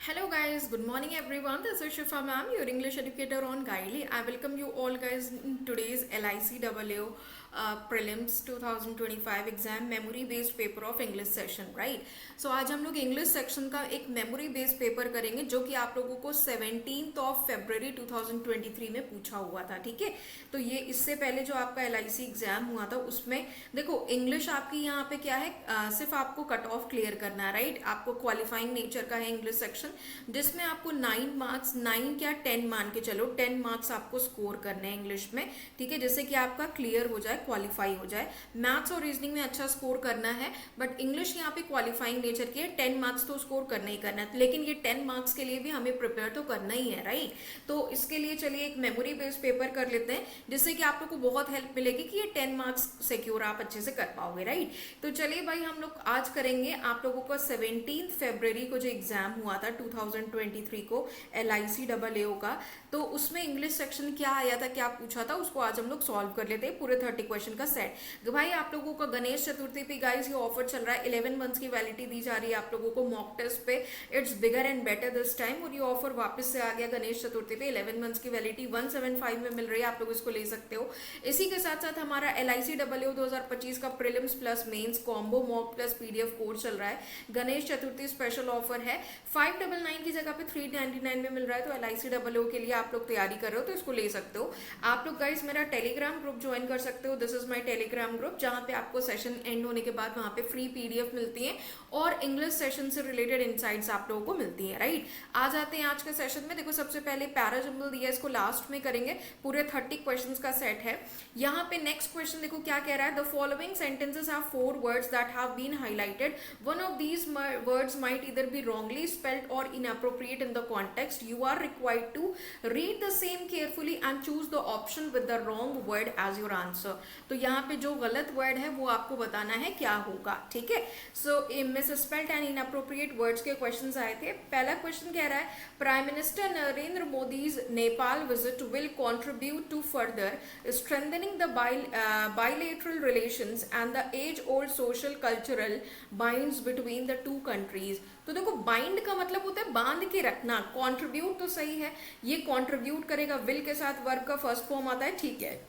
Hello guys, good morning everyone. This is Shifa ma'am, your English educator on Guiley. I welcome you all guys in today's LICAA prelims 2025 exam memory based paper of English session right. So आज हम लोग English section का एक memory based paper करेंगे जो कि आप लोगों को 17th ऑफ February 2023 में पूछा हुआ था. ठीक है, तो ये इससे पहले जो आपका LIC एग्जाम हुआ था उसमें देखो इंग्लिश आपकी यहाँ पे क्या है, सिर्फ आपको कट ऑफ क्लियर करना है राइट. आपको क्वालिफाइंग नेचर का है इंग्लिश सेक्शन जिसमें आपको 9 मार्क्स 9 क्या 10 मान के चलो 10 मार्क्स आपको स्कोर करने हैं इंग्लिश में. ठीक है, जैसे कि आपका क्लियर हो जाए, क्वालिफाई हो जाए. मैथ्स और रीजनिंग में अच्छा स्कोर करना है बट इंग्लिश यहाँ पे क्वालिफाइंग नेचर की है. 10 मार्क्स तो स्कोर करना ही करना है, लेकिन ये 10 मार्क्स के लिए भी हमें प्रिपेयर तो करना ही है राइट. तो इसके लिए चलिए एक मेमोरी बेस्ड पेपर कर लेते हैं जिससे कि आप लोग को बहुत हेल्प मिलेगी कि ये 10 मार्क्स सिक्योर आप अच्छे से कर पाओगे राइट. तो चलिए भाई हम लोग आज करेंगे आप लोगों का 17 फरवरी को जो एग्जाम हुआ था 2023 को LICAA का, तो उसमें इंग्लिश सेक्शन क्या आया था, क्या पूछा था, उसको आज हम लोग सॉल्व कर लेते हैं पूरे 30 क्वेश्चन का सेट. तो भाई आप लोगों का गणेश चतुर्थी पे गाइस ये ऑफर चल रहा है. 11 मंथ्स की वैलिडिटी दी जा रही है आप लोगों को मॉक टेस्ट पे. It's bigger and better this time और ये ऑफर वापस से आ गया गणेश चतुर्थी पे. 11 मंथ्स की वैलिडिटी 175 में मिल रही है, आप लोग इसको ले सकते हो. इसी के साथ साथ हमारा LICAA 2025 का prelims plus mains combo mock plus PDF course चल रहा है. गणेश चतुर्थी स्पेशल ऑफर है. 599 की जगह पे 399 में मिल रहा है. तो LICAA के लिए आप लोग तैयारी कर रहे हो तो इसको ले सकते हो. आप लोग गाइस मेरा टेलीग्राम ग्रुप ज्वाइन कर सकते हो. This is my Telegram group जहां पे आपको सेशन एंड होने के बाद वहां पे फ्री PDF मिलती है और इंग्लिश सेशन से रिलेटेड इनसाइट्स आप लोगों को मिलती है राइट. आ जाते हैं आज के सेशन में. देखो सबसे पहले पैराजम्बल दिया, इसको लास्ट में करेंगे. पूरे 30 क्वेश्चन का सेट है. यहाँ पे नेक्स्ट क्वेश्चन देखो क्या कह रहा है. The following sentences have 4 words that have been highlighted. One of these words might either be wrongly spelled or inappropriate in the context. You are required to read the same carefully and choose the option with the wrong word as your answer. तो यहाँ पे जो गलत word है वो आपको बताना है क्या होगा. ठीक है, सो मिसस्पेल्ड एंड इनअप्रोप्रिएट वर्ड्स के क्वेश्चंस आए थे. पहला क्वेश्चन कह रहा है prime minister Narendra Modi's Nepal visit will contribute to further strengthening the bilateral relations and the age-old social cultural binds between the two countries. तो देखो बाइंड का मतलब होता है बांध के रखना. कंट्रीब्यूट तो सही है, ये कंट्रीब्यूट करेगा विल के साथ वर्ब का फर्स्ट फॉर्म आता है. ठीक है,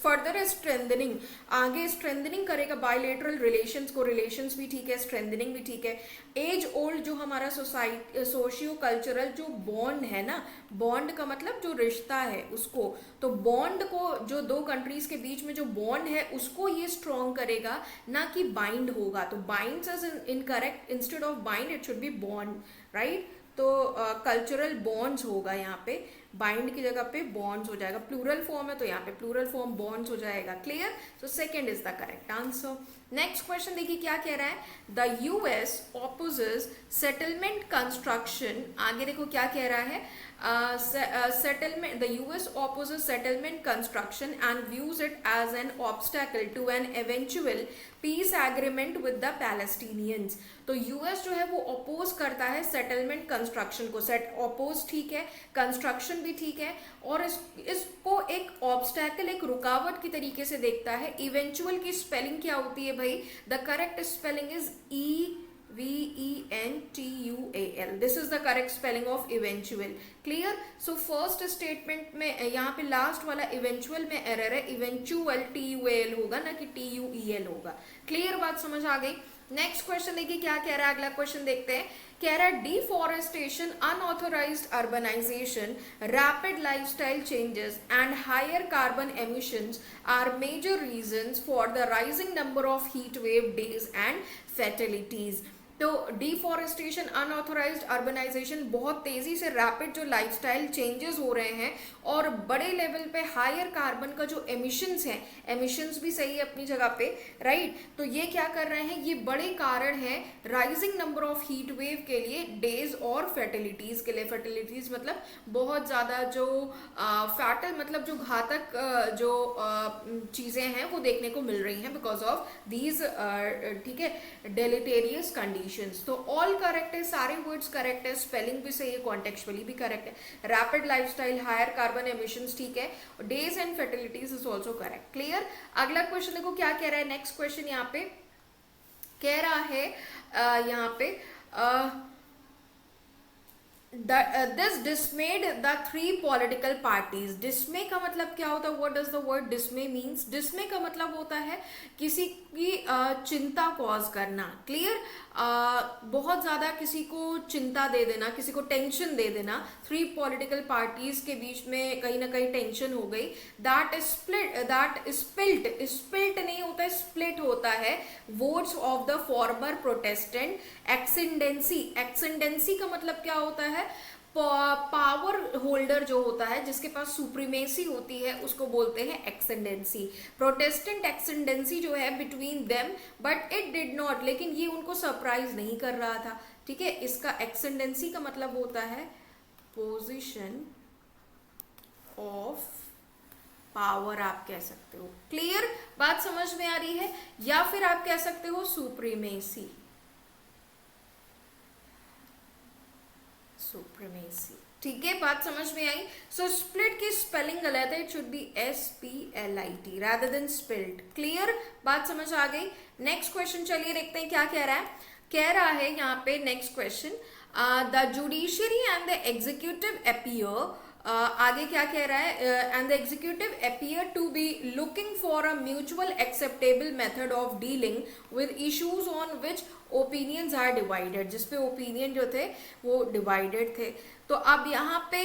फर्दर स्ट्रेंथनिंग, आगे स्ट्रेंथनिंग करेगा बायलेटरल रिलेशंस को. रिलेशंस भी ठीक है, स्ट्रेंथनिंग भी ठीक है. एज ओल्ड जो हमारा सोसाइटी सोशियो कल्चरल जो बॉन्ड है ना, बॉन्ड का मतलब जो रिश्ता है उसको, तो बॉन्ड को जो दो कंट्रीज के बीच में जो बॉन्ड है उसको ये स्ट्रॉन्ग करेगा, ना कि बाइंड होगा. तो bind is incorrect, instead of bind it should B bond right. तो कल्चरल बॉन्ड्स होगा यहाँ पे, बाइंड की जगह पे बॉन्ड्स हो जाएगा. प्लूरल फॉर्म है तो यहाँ पे प्लूरल फॉर्म बॉन्ड्स हो जाएगा. Clear, so second is the correct answer. Next question देखिए क्या कह रहा है. The US opposes settlement construction. आगे देखो क्या कह रहा है. Settlement, the US opposes settlement construction and views it as an obstacle to an eventual peace agreement with the Palestinians. तो US जो है वो अपोज करता है सेटलमेंट कंस्ट्रक्शन को. सेट अपोज ठीक है, कंस्ट्रक्शन भी ठीक है, और इसको एक ऑब्स्टैकल, एक रुकावट की तरीके से देखता है. इवेंचुअल की स्पेलिंग क्या होती है भाई. The correct spelling is EVENTUAL. This is the correct spelling of eventual. Clear, so first statement में यहाँ पे लास्ट वाला इवेंचुअल में एरर है. इवेंचुअल TUAL होगा ना कि TUEL होगा. क्लियर, बात समझ आ गई. नेक्स्ट क्वेश्चन देखिए क्या कह रहा है. अगला क्वेश्चन देखते हैं. कह रहा है deforestation, unauthorised urbanisation, rapid lifestyle changes and higher carbon emissions are major reasons for the rising number of heat wave days and fatalities. तो डिफॉरेस्टेशन, अनऑथोराइज्ड अर्बनाइजेशन, बहुत तेजी से रैपिड जो लाइफस्टाइल चेंजेस हो रहे हैं, और बड़े लेवल पे हायर कार्बन का जो एमिशंस हैं, एमिशंस भी सही है अपनी जगह पे राइट. तो ये क्या कर रहे हैं, ये बड़े कारण हैं rising number of heat wave के लिए, डेज और फर्टिलिटीज के लिए. फर्टिलिटीज मतलब बहुत ज़्यादा जो फैटल मतलब जो घातक जो चीज़ें हैं वो देखने को मिल रही हैं बिकॉज ऑफ दीज ठीक है डेलिटेरियस कंडीशन. तो ऑल करेक्ट है, सारे वर्ड्स करेक्ट है, स्पेलिंग भी सही है, कॉन्टेक्चुअली भी करेक्ट है. Rapid lifestyle, higher carbon emissions ठीक है, days and fertilities is also correct. Clear, अगला क्वेश्चन देखो क्या कह रहा है. नेक्स्ट क्वेश्चन यहाँ पे कह रहा है यहाँ पे this डिसमेड the three political parties. डिसमे का मतलब क्या होता है? What does the word डिसमे means? डिसमे का मतलब होता है किसी की चिंता कॉज करना। क्लियर? बहुत ज्यादा किसी को चिंता दे देना, किसी को टेंशन दे देना। थ्री पॉलिटिकल पार्टीज के बीच में कहीं ना कहीं टेंशन हो गई। दैट स्पिल्ट नहीं होता है, स्प्लिट होता है votes of the former Protestant ascendancy. Ascendancy का मतलब क्या होता है? पावर होल्डर जो होता है, जिसके पास सुप्रीमेसी होती है, उसको बोलते हैं एक्सेंडेंसी। प्रोटेस्टेंट एक्सेंडेंसी जो है between them, but it did not, लेकिन ये उनको सरप्राइज नहीं कर रहा था। ठीक है, इसका एक्सेंडेंसी का मतलब होता है पोजीशन ऑफ पावर, आप कह सकते हो। क्लियर? बात समझ में आ रही है? या फिर आप कह सकते हो सुप्रीमेसी। सुप्रीमेसी। ठीक है, बात समझ में आई? सो स्प्लिट की स्पेलिंग गलत है, it should B SPLIT rather than spilt. Clear? बात समझ आ गई? नेक्स्ट क्वेश्चन चलिए देखते हैं क्या कह रहा है। कह रहा है यहाँ पे next question, the judiciary and the executive appear, आगे क्या कह रहा है? And the executive appear to be looking for a mutual acceptable method of dealing with issues on which opinions are divided, जिसपे ओपिनियन जो थे वो डिवाइडेड थे। तो अब यहाँ पे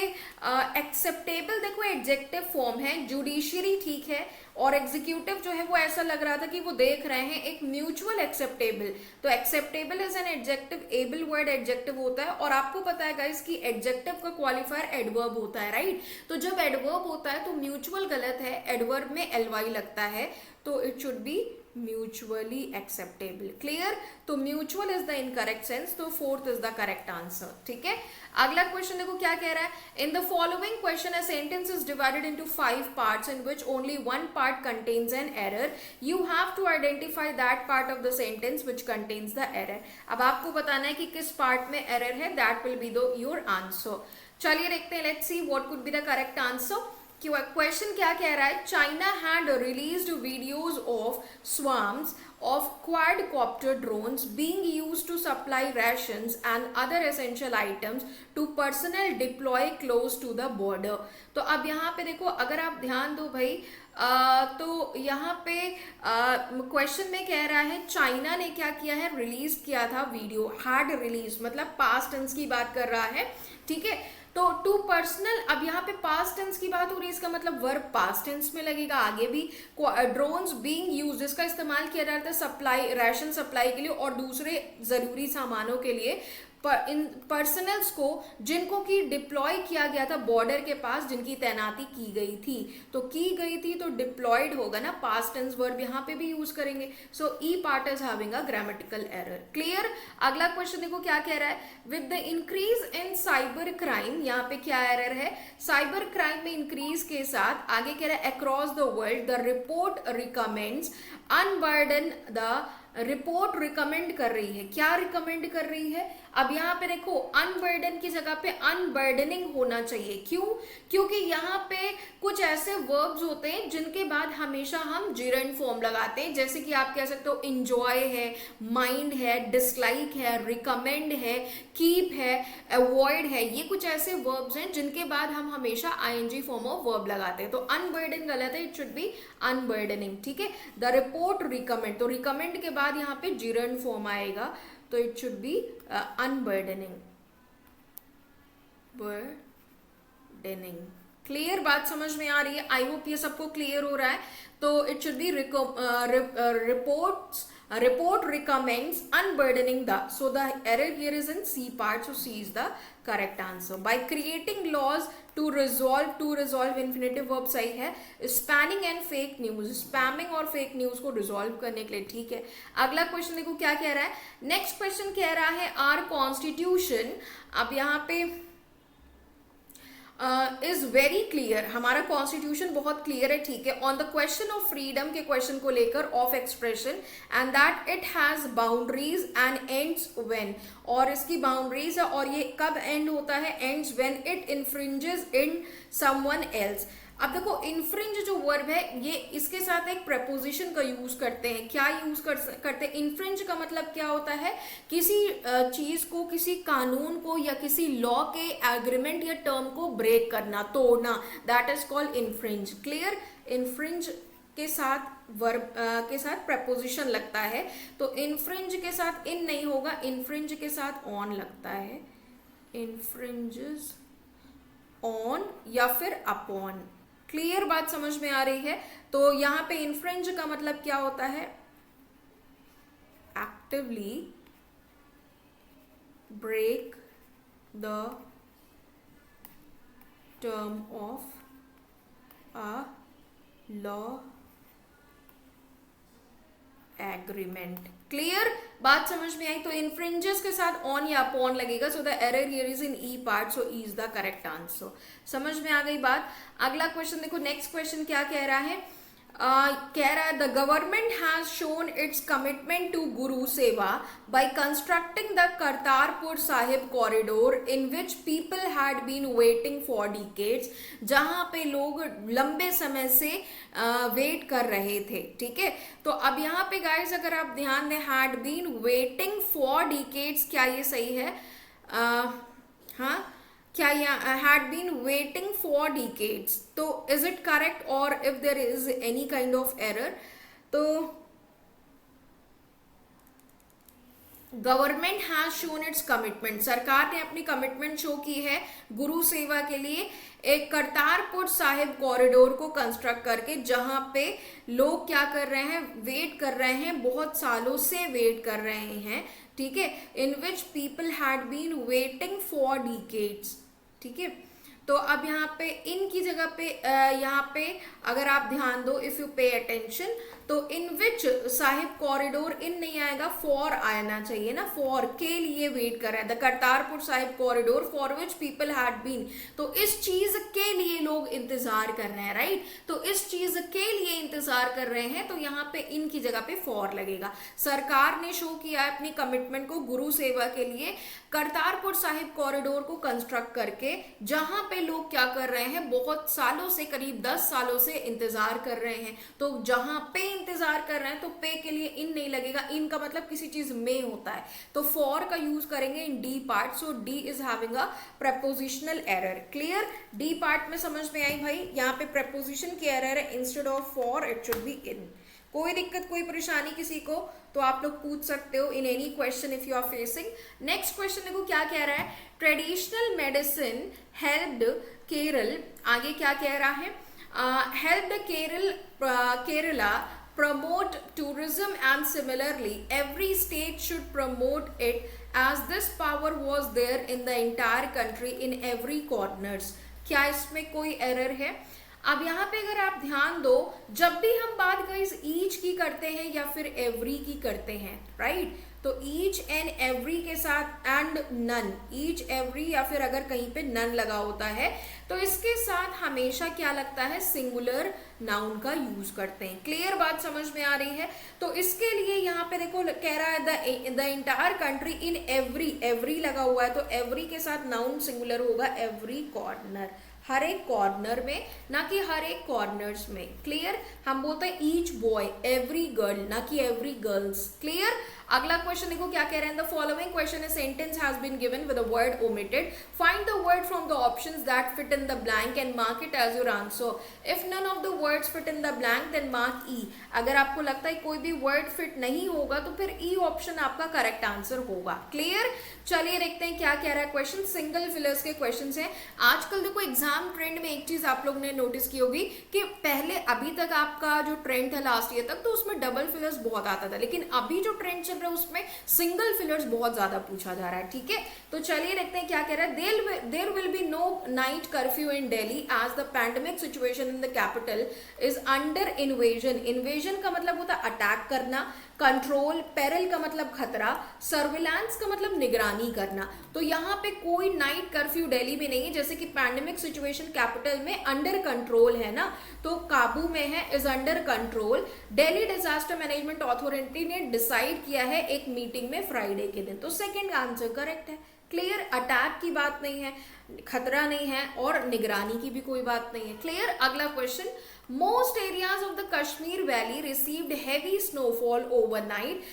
एक्सेप्टेबल देखो एडजेक्टिव फॉर्म है, जुडिशियरी ठीक है, और एग्जीक्यूटिव जो है वो ऐसा लग रहा था कि वो देख रहे हैं एक म्यूचुअल एक्सेप्टेबल। तो acceptable is an adjective, able word adjective होता है, और आपको पता है गाइस कि एडजेक्टिव का क्वालिफायर एडवर्ब होता है, राइट? तो जब एडवर्ब होता है तो म्यूचुअल गलत है, एडवर्ब में ly लगता है, तो it should be mutually acceptable. Clear? तो mutual is the incorrect sense, तो fourth is the correct answer. ठीक है, अगला क्वेश्चन देखो क्या कह रहा है। In the following question a sentence is divided into 5 parts in which only one part contains an error. You have to identify that part of the sentence which contains the error. अब आपको बताना है कि किस part में error है, that will be the your answer. चलिए देखते हैं, let's see what could be the correct answer. Question क्या कह रहा है? China had released videos of swarms of quadcopter drones being used to supply rations and other essential items to personnel deployed close to the border। तो अब यहाँ पे देखो, अगर आप ध्यान दो भाई, तो यहाँ पे क्वेश्चन में कह रहा है चाइना ने क्या किया है? रिलीज किया था वीडियो। हैड रिलीज मतलब पास्ट टेंस की बात कर रहा है। ठीक है, तो टू पर्सनल, अब यहाँ पे पास्ट टेंस की बात हो रही है, इसका मतलब वर्ब पास्ट टेंस में लगेगा। आगे भी ड्रोन्स बीइंग यूज्ड, इसका इस्तेमाल किया जाता है सप्लाई, राशन सप्लाई के लिए और दूसरे जरूरी सामानों के लिए। इन पर्सनल्स को जिनको कि डिप्लॉय किया गया था बॉर्डर के पास, जिनकी तैनाती की गई थी, तो की गई थी तो डिप्लॉयड होगा ना, पास्ट टेंस वर्ब यहाँ पे भी यूज करेंगे। So E part is having a grammatical error. Clear? अगला क्वेश्चन देखो क्या कह रहा है। With the increase in cyber crime, यहाँ पे क्या एरर है? साइबर क्राइम में इंक्रीज के साथ आगे कह रहा है across the world the report recommends unburden the, report recommend कर रही है, क्या रिकमेंड कर रही है? अब यहाँ पे देखो अनबर्डन की जगह पे अनबर्डनिंग होना चाहिए। क्यों? क्योंकि यहाँ पे कुछ ऐसे वर्ब्स होते हैं जिनके बाद हमेशा हम जीरेंड फॉर्म लगाते हैं, जैसे कि आप कह सकते हो इंजॉय है, माइंड है, डिसलाइक है, रिकमेंड है, कीप है, अवॉइड है। ये कुछ ऐसे वर्ब्स हैं जिनके बाद हम हमेशा ing फॉर्म ऑफ वर्ब लगाते हैं। तो अनबर्डन गलत है, इट शुड बी अनबर्डनिंग। ठीक है, द रिपोर्ट रिकमेंड, तो रिकमेंड के बाद यहाँ पे जीरेंड फॉर्म आएगा, तो it should be unburdening, burdening. Clear? बात समझ में आ रही है? आई होप ये सबको क्लियर हो रहा है। तो it should B report recommends unburdening the, so the error here is in C part, so C is the correct answer। by creating laws to resolve infinitive verb सही है। Spanning and fake news, spamming और fake news को resolve करने के लिए। ठीक है, अगला क्वेश्चन देखो क्या कह रहा है। नेक्स्ट क्वेश्चन कह रहा है आर कॉन्स्टिट्यूशन, अब यहाँ पे इज वेरी क्लियर, हमारा कॉन्स्टिट्यूशन बहुत क्लियर है। ठीक है, on the question of freedom के क्वेश्चन को लेकर of expression, and that it has boundaries and ends when, और इसकी बाउंड्रीज है और ये कब एंड होता है? Ends when it infringes in someone else. अब देखो इन्फ्रिंज जो वर्ब है ये इसके साथ एक प्रपोजिशन का यूज करते हैं। क्या यूज करते हैं? इन्फ्रिंज का मतलब क्या होता है? किसी चीज को, किसी कानून को या किसी लॉ के एग्रीमेंट या टर्म को ब्रेक करना, तोड़ना, that is called infringe. Clear? Infringe के साथ वर्ब के साथ प्रपोजिशन लगता है, तो इन्फ्रिंज के साथ इन नहीं होगा, इन्फ्रिंज के साथ ऑन लगता है। इन्फ्रिंजेस ऑन या फिर अपॉन। क्लियर बात समझ में आ रही है? तो यहां पे इन्फ्रिंज का मतलब क्या होता है? Actively break the term of a law agreement. Clear बात समझ में आई? तो इन्फ्रिंजेस के साथ ऑन या अपॉन लगेगा, so the error here is in E part, so E is the correct answer. समझ में आ गई बात? अगला क्वेश्चन देखो, नेक्स्ट क्वेश्चन क्या कह रहा है? कह रहा है the government has shown its commitment to guru seva by constructing the Kartarpur Sahib corridor in which people had been waiting for decades, जहां पे लोग लंबे समय से वेट कर रहे थे। ठीक है, तो अब यहाँ पे गाइस अगर आप ध्यान दें, had been waiting for decades, क्या ये सही है? हाँ, क्या यहाँ had been waiting for decades, तो इज इट करेक्ट? और if there is any kind of error, तो government has shown its commitment, सरकार ने अपनी कमिटमेंट शो की है गुरु सेवा के लिए एक करतारपुर साहिब कॉरिडोर को कंस्ट्रक्ट करके, जहां पे लोग क्या कर रहे हैं? वेट कर रहे हैं, बहुत सालों से वेट कर रहे हैं। ठीक है, in which people had been waiting for decades. ठीक है, तो अब यहाँ पे इन की जगह पे यहाँ पे अगर आप ध्यान दो, इफ यू पे अटेंशन, तो इन विच साहिब कॉरिडोर, इन नहीं आएगा, फॉर आना चाहिए ना, फॉर के लिए वेट कर रहा है। The Kartarpur Sahib corridor for which people had been, तो इस चीज के लिए लोग इंतजार कर रहे हैं, राइट? तो इस चीज के लिए इंतजार कर रहे हैं, तो यहाँ पे इन की जगह पे फॉर लगेगा। सरकार ने शो किया है अपनी कमिटमेंट को गुरु सेवा के लिए करतारपुर साहिब कॉरिडोर को कंस्ट्रक्ट करके, जहां पे लोग क्या कर रहे हैं? बहुत सालों से, करीब 10 सालों से इंतजार कर रहे हैं। तो जहां पे इंतजार कर रहे हैं, तो पे के लिए इन नहीं लगेगा, इन का मतलब किसी चीज में होता है, तो फॉर का यूज करेंगे in D part, so D is having a prepositional error. Clear? D part में समझ में आई भाई? यहाँ पे प्रपोजिशन की एरर है, instead of for it should be in. कोई दिक्कत, कोई परेशानी किसी को, तो आप लोग पूछ सकते हो in any question if you are facing. Next question देखो क्या कह रहा है? ट्रेडिशनल मेडिसिन हेल्प्ड केरल, आगे क्या कह रहा है? Helped Kerala promote tourism, and similarly every state should promote it as this power was there in the entire country in every corners। क्या इसमें कोई एरर है? अब यहाँ पे अगर आप ध्यान दो, जब भी हम बात गाइस ईच की करते हैं या फिर एवरी की करते हैं, राइट? तो ईच एंड एवरी के साथ एंड नन, ईच एवरी या फिर अगर कहीं पे नन लगा होता है, तो इसके साथ हमेशा क्या लगता है? सिंगुलर नाउन का यूज करते हैं। क्लियर बात समझ में आ रही है? तो इसके लिए यहाँ पे देखो कह रहा है the entire country in every, every लगा हुआ है, तो एवरी के साथ नाउन सिंगुलर होगा, एवरी कॉर्नर, हर एक कॉर्नर में, ना कि हर एक कॉर्नर्स में। क्लियर? हम बोलते हैं ईच बॉय, एवरी गर्ल, ना कि एवरी गर्ल्स। क्लियर? अगला क्वेश्चन देखो क्या कह रहे हैं? The following question, a sentence has been given with a word omitted, find the word from the options that fit in the blank and mark it as your answer. If none of the words fit in the blank then mark E. अगर आपको लगता है कोई भी word fit नहीं होगा, तो फिर ई ऑप्शन आपका करेक्ट आंसर होगा। क्लियर? चलिए देखते हैं क्या कह रहा है क्वेश्चन। सिंगल फिलर्स के क्वेश्चन हैं। आजकल देखो एग्जाम ट्रेंड में एक चीज आप लोग ने नोटिस की होगी कि पहले, अभी तक आपका जो ट्रेंड था लास्ट ईयर तक, तो उसमें डबल फिलर्स बहुत आता था, लेकिन अभी जो ट्रेंड चल रहा है उसमें सिंगल फिलर्स बहुत ज्यादा पूछा जा रहा है। ठीक है, तो चलिए देखते हैं क्या कह रहा है। There will be no night curfew in Delhi as the pandemic situation in the capital is under invasion. Invasion का मतलब होता है अटैक करना, कंट्रोल, पेरिल का मतलब खतरा, सर्विलांस का मतलब निगरानी करना। तो यहाँ पे कोई नाइट कर्फ्यू दिल्ली में नहीं है, जैसे कि पैंडेमिक सिचुएशन कैपिटल में अंडर कंट्रोल है ना, तो काबू में है, is under control. Delhi disaster management authority ने डिसाइड किया है एक मीटिंग में फ्राइडे के दिन, तो सेकंड आंसर करेक्ट है। क्लियर, अटैक की बात नहीं है, खतरा नहीं है, और निगरानी की भी कोई बात नहीं है। क्लियर। अगला question, most areas of the Kashmir Valley received heavy snowfall overnight,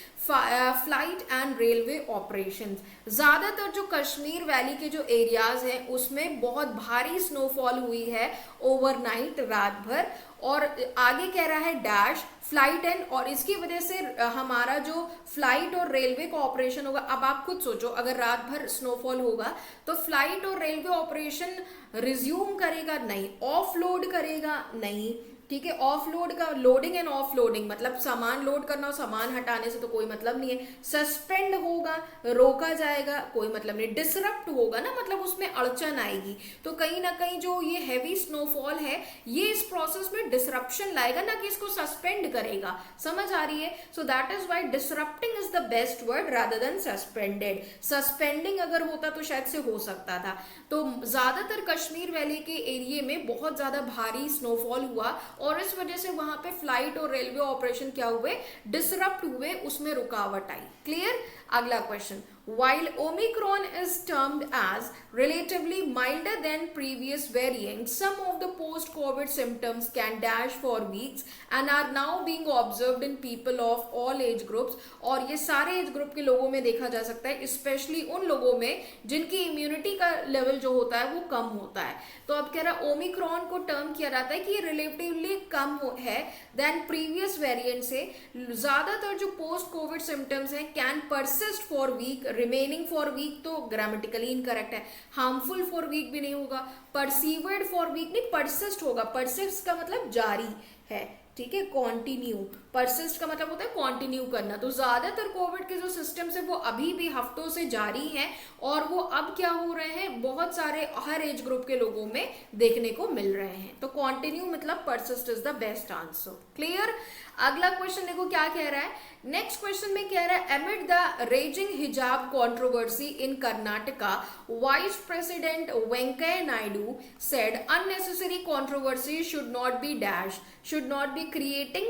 flight and railway operations। ज़्यादातर जो कश्मीर वैली के जो एरियाज हैं उसमें बहुत भारी स्नोफॉल हुई है ओवरनाइट, रात भर, और आगे कह रहा है डैश फ्लाइट एंड, और इसकी वजह से हमारा जो फ्लाइट और रेलवे का ऑपरेशन होगा। अब आप खुद सोचो, अगर रात भर स्नोफॉल होगा तो फ्लाइट और रेलवे ऑपरेशन रिज्यूम करेगा नहीं, ऑफ लोड करेगा नहीं, ठीक है। ऑफ लोड का लोडिंग एंड ऑफ लोडिंग मतलब सामान लोड करना और सामान हटाने से तो कोई मतलब नहीं है। सस्पेंड होगा, रोका जाएगा, कोई मतलब नहीं। डिसरप्ट होगा ना, मतलब उसमें अड़चन आएगी। तो कहीं ना कहीं जो ये हैवी स्नोफॉल है ये इस प्रोसेस में डिसरप्शन लाएगा, ना कि इसको सस्पेंड करेगा। समझ आ रही है? So that is why disrupting is the best word rather than suspended. Suspending अगर होता तो शायद से हो सकता था। तो ज्यादातर कश्मीर वैली के एरिया में बहुत ज्यादा भारी स्नोफॉल हुआ और इस वजह से वहां पे फ्लाइट और रेलवे ऑपरेशन क्या हुए, डिसरप्ट हुए, उसमें रुकावट आई। क्लियर। अगला question, while Omicron is termed as relatively milder than previous variants, some of the post-COVID symptoms can dash for weeks and are now being observed in people of all age groups। और ये सारे age group के लोगों में देखा जा सकता है, स्पेशली उन लोगों में जिनकी इम्यूनिटी का लेवल जो होता है वो कम होता है। तो अब कह रहा ओमिक्रॉन को टर्म किया जाता है कि ये रिलेटिवली कम है देन प्रीवियस वेरिएंट से। ज्यादातर जो पोस्ट कोविड सिम्टम्स हैं can persist for week, remaining for week तो ग्रामेटिकली इनकरेक्ट है, हार्मफुल फॉर वीक भी नहीं होगा, परसीवर्ड फॉर वीक नहीं, परसिस्ट होगा। परसिस्ट का मतलब जारी है, ठीक है, कॉन्टिन्यू। परसिस्ट का मतलब होता है कॉन्टिन्यू करना। तो ज्यादातर कोविड के जो सिस्टम्स है वो अभी भी हफ्तों से जारी हैं और वो अब क्या हो रहे हैं, बहुत सारे हर एज ग्रुप के लोगों में देखने को मिल रहे हैं। तो कॉन्टिन्यू मतलब persist is the best answer. Clear. अगला क्वेश्चन देखो क्या कह रहा है। नेक्स्ट क्वेश्चन में कह रहा है, एमिड द रेजिंग हिजाब controversy in Karnataka, vice president Venkaiah Naidu said unnecessary controversy should not be dash, should not be creating,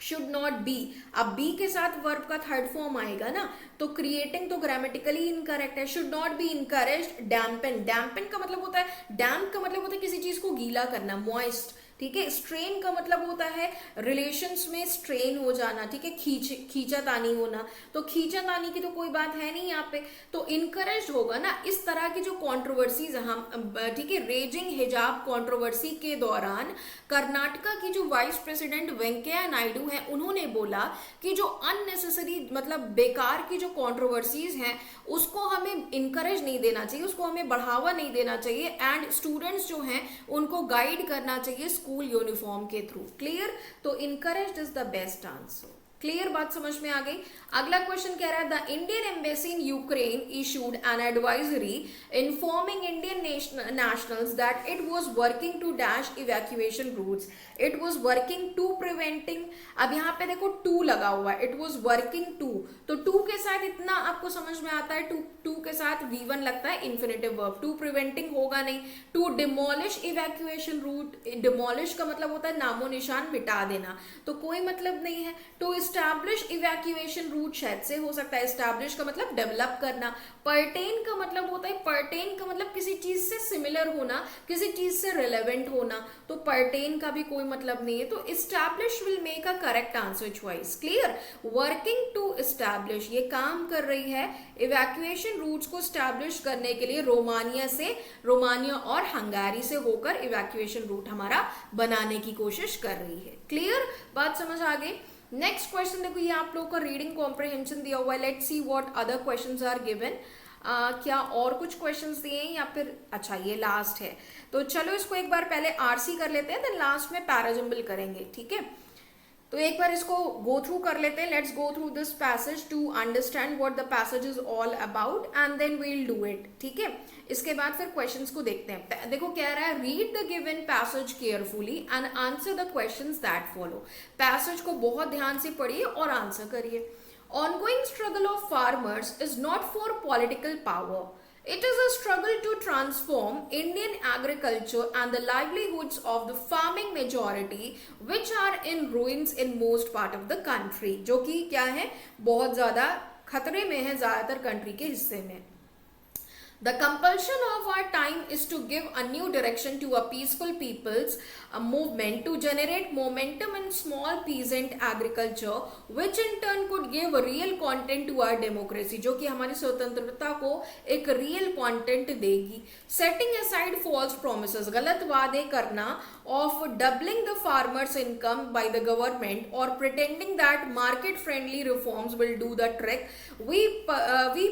should not be. अब बी के साथ वर्ब का थर्ड फॉर्म आएगा ना, तो क्रिएटिंग तो ग्रामेटिकली इनकरेक्ट है। Should not be encouraged dampen, dampen का मतलब होता है, डैम्प का मतलब होता है किसी चीज को गीला करना, मॉइस्ट, ठीक है। स्ट्रेन का मतलब होता है रिलेशंस में स्ट्रेन हो जाना, ठीक है, खींचातानी होना। तो खींचातानी की तो कोई बात है नहीं यहाँ पे, तो इनकरेज होगा ना। इस तरह की जो कंट्रोवर्सीज हम, ठीक है, रेजिंग हिजाब कंट्रोवर्सी के दौरान कर्नाटका की जो वाइस प्रेसिडेंट वेंकैया नायडू हैं उन्होंने बोला कि जो अननेसेसरी मतलब बेकार की जो कंट्रोवर्सीज हैं उसको हमें इनकरेज नहीं देना चाहिए, उसको हमें बढ़ावा नहीं देना चाहिए, एंड स्टूडेंट्स जो हैं उनको गाइड करना चाहिए स्कूल यूनिफॉर्म के थ्रू। क्लियर। तो encouraged is the best answer. Clear, बात समझ में आ गई। अगला क्वेश्चन कह रहा है, the Indian embassy in Ukraine issued an advisory informing Indian nationals that it was working to dash evacuation routes, it was working to preventing। अब यहाँ पे देखो टू लगा हुआ है, it was working to, तो टू के साथ इतना आपको समझ में आता है, टू के साथ V1 लगता है इन्फिनेटिव वर्ब, टू प्रिवेंटिंग होगा नहीं। To demolish evacuation route, demolish का मतलब होता है नामो निशान मिटा देना, तो कोई मतलब नहीं है। टू एस्टैब्लिश इवैक्यूएशन रूट शायद से हो सकता है, एस्टैब्लिश का मतलब डेवलप करना। पर्टेन का मतलब होता है, पर्टेन का मतलब किसी चीज से सिमिलर होना, किसी चीज से रिलेवेंट होना, तो पर्टेन का भी कोई मतलब नहीं है। तो establish will make a correct answer choice. Clear. Working to establish, ये काम कर रही है इवैक्यूएशन रूट्स को एस्टैब्लिश करने के लिए, रोमानिया और हंगारी से होकर इवैक्यूएशन रूट हमारा बनाने की कोशिश कर रही है। क्लियर, बात समझ आ गई। नेक्स्ट क्वेश्चन देखो, ये आप लोगों का रीडिंग कॉम्प्रिहेंशन दिया हुआ है। Let's see what other questions are given. क्या और कुछ क्वेश्चंस दिए हैं या फिर, अच्छा ये लास्ट है, तो चलो इसको एक बार पहले आरसी कर लेते हैं, देन लास्ट में पैराजम्बल करेंगे, ठीक है। तो एक बार इसको गो थ्रू कर लेते हैं। Let's go through this passage to understand what the passage is all about and then we will do it, ठीक है। इसके बाद फिर क्वेश्चंस को देखते हैं। देखो कह रहा है, read the given passage carefully and answer the questions that follow. Passage को बहुत ध्यान से पढ़िए और आंसर करिए। Ongoing struggle of farmers is not for political power. It is a struggle to transform Indian agriculture and the livelihoods of the farming majority, which are in ruins in most part of the country. जो कि क्या है, बहुत ज्यादा खतरे में है ज्यादातर कंट्री के हिस्से में। The compulsion of our time is to give a new direction to a peaceful people's movement to generate momentum in small peasant agriculture, which in turn could give real content to our democracy, जो कि हमारी स्वतंत्रता को एक real content देगी. Setting aside false promises, गलत वादे करना of doubling the farmers' income by the government or pretending that market-friendly reforms will do the trick, we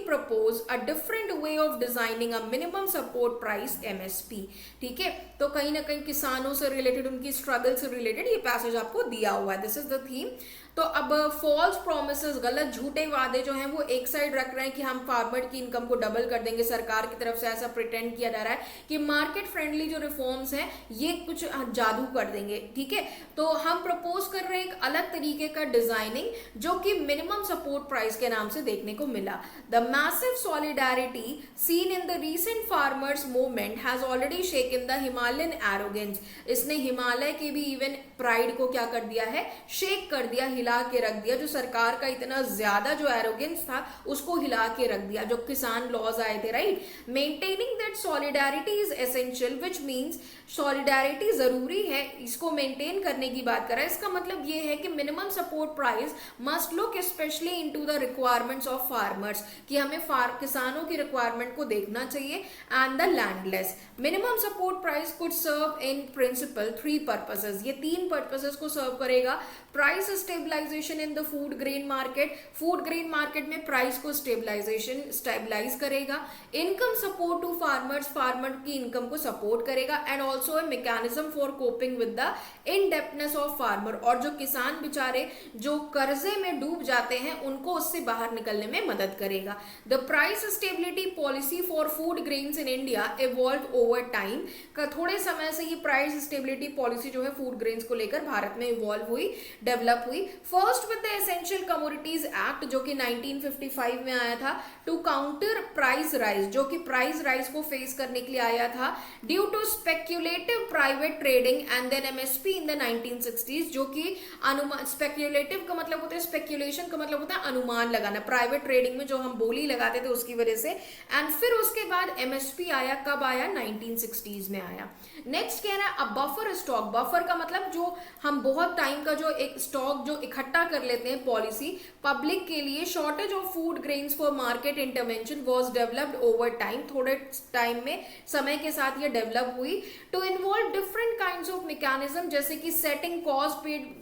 propose a different way of designing a minimum support price MSP. ठीक है, तो कहीं ना कहीं किसानों से रिलेटेड, उनकी स्ट्रगल से रिलेटेड ये पैसेज आपको दिया हुआ है. This is the theme. तो अब फॉल्स प्रोमिसेस, गलत झूठे वादे जो हैं वो एक साइड रख रहे हैं कि हम फार्मर की इनकम को डबल कर देंगे. सरकार की तरफ से ऐसा प्रिटेंड किया जा रहा है कि मार्केट फ्रेंडली जो रिफॉर्म्स हैं ये कुछ जादू कर देंगे. ठीक है, तो हम प्रपोज कर रहे हैं एक अलग तरीके का डिजाइनिंग जो कि मिनिमम सपोर्ट प्राइस के नाम से देखने को मिला. The massive solidarity seen in the recent farmers movement has already shaken the Himalayan arrogance. इसने हिमालय के भी इवन प्राइड को क्या कर दिया है, शेक कर दिया, हिला के रख दिया. जो सरकार का इतना ज्यादा जो एरोगेंस था उसको हिला के रख दिया. जो किसान लॉज आए थे, right. Maintaining that solidarity is essential, which means solidarity जरूरी है, इसको मेंटेन करने की बात कर रहा है. इसका मतलब ये है कि minimum support price must look specially into the requirements of farmers, कि हमें किसानों की रिक्वायरमेंट को देखना चाहिए, and the landless. Minimum support price could serve in principle 3 purposes. ये 3 पर्पसेस को सर्व करेगा. Price stabilisation in the food grain market, food grain market में प्राइस को स्टेबलाइज करेगा. Income support to farmers, farmer की इनकम को support करेगा. And also a mechanism for coping with the इनडेप्टनेस of farmer. और जो किसान बेचारे जो कर्जे में डूब जाते हैं उनको उससे बाहर निकलने में मदद करेगा. The price stability policy for food grains in India evolve over time. का थोड़े समय से ये प्राइस स्टेबिलिटी पॉलिसी जो है फूड ग्रेन्स को लेकर भारत में इवॉल्व हुई, डेवलप हुई. First with the essential commodities act जो कि 1955 में आया था, टू काउंटर प्राइस राइज, जो कि प्राइस राइज को फेस करने के लिए आया था, due to speculative private trading and then MSP in the 1960s. जो कि अनुमान, स्पेक्यूलेटिव का मतलब होता है, स्पेक्यूलेशन का मतलब होता है अनुमान लगाना, प्राइवेट ट्रेडिंग में जो हम बोली लगाते थे उसकी वजह से. एंड फिर उसके बाद एमएसपी आया, कब आया, 1960s में आया. नेक्स्ट कह रहा है अब बफर स्टॉक. बफर का मतलब जो हम बहुत टाइम का जो एक स्टॉक जो इकट्ठा कर लेते हैं पॉलिसी पब्लिक के लिए. Shortage of food grains for market intervention was developed over time. थोड़े टाइम में, समय के साथ ये डेवलप हुई. To involve different kinds of mechanism, जैसे कि setting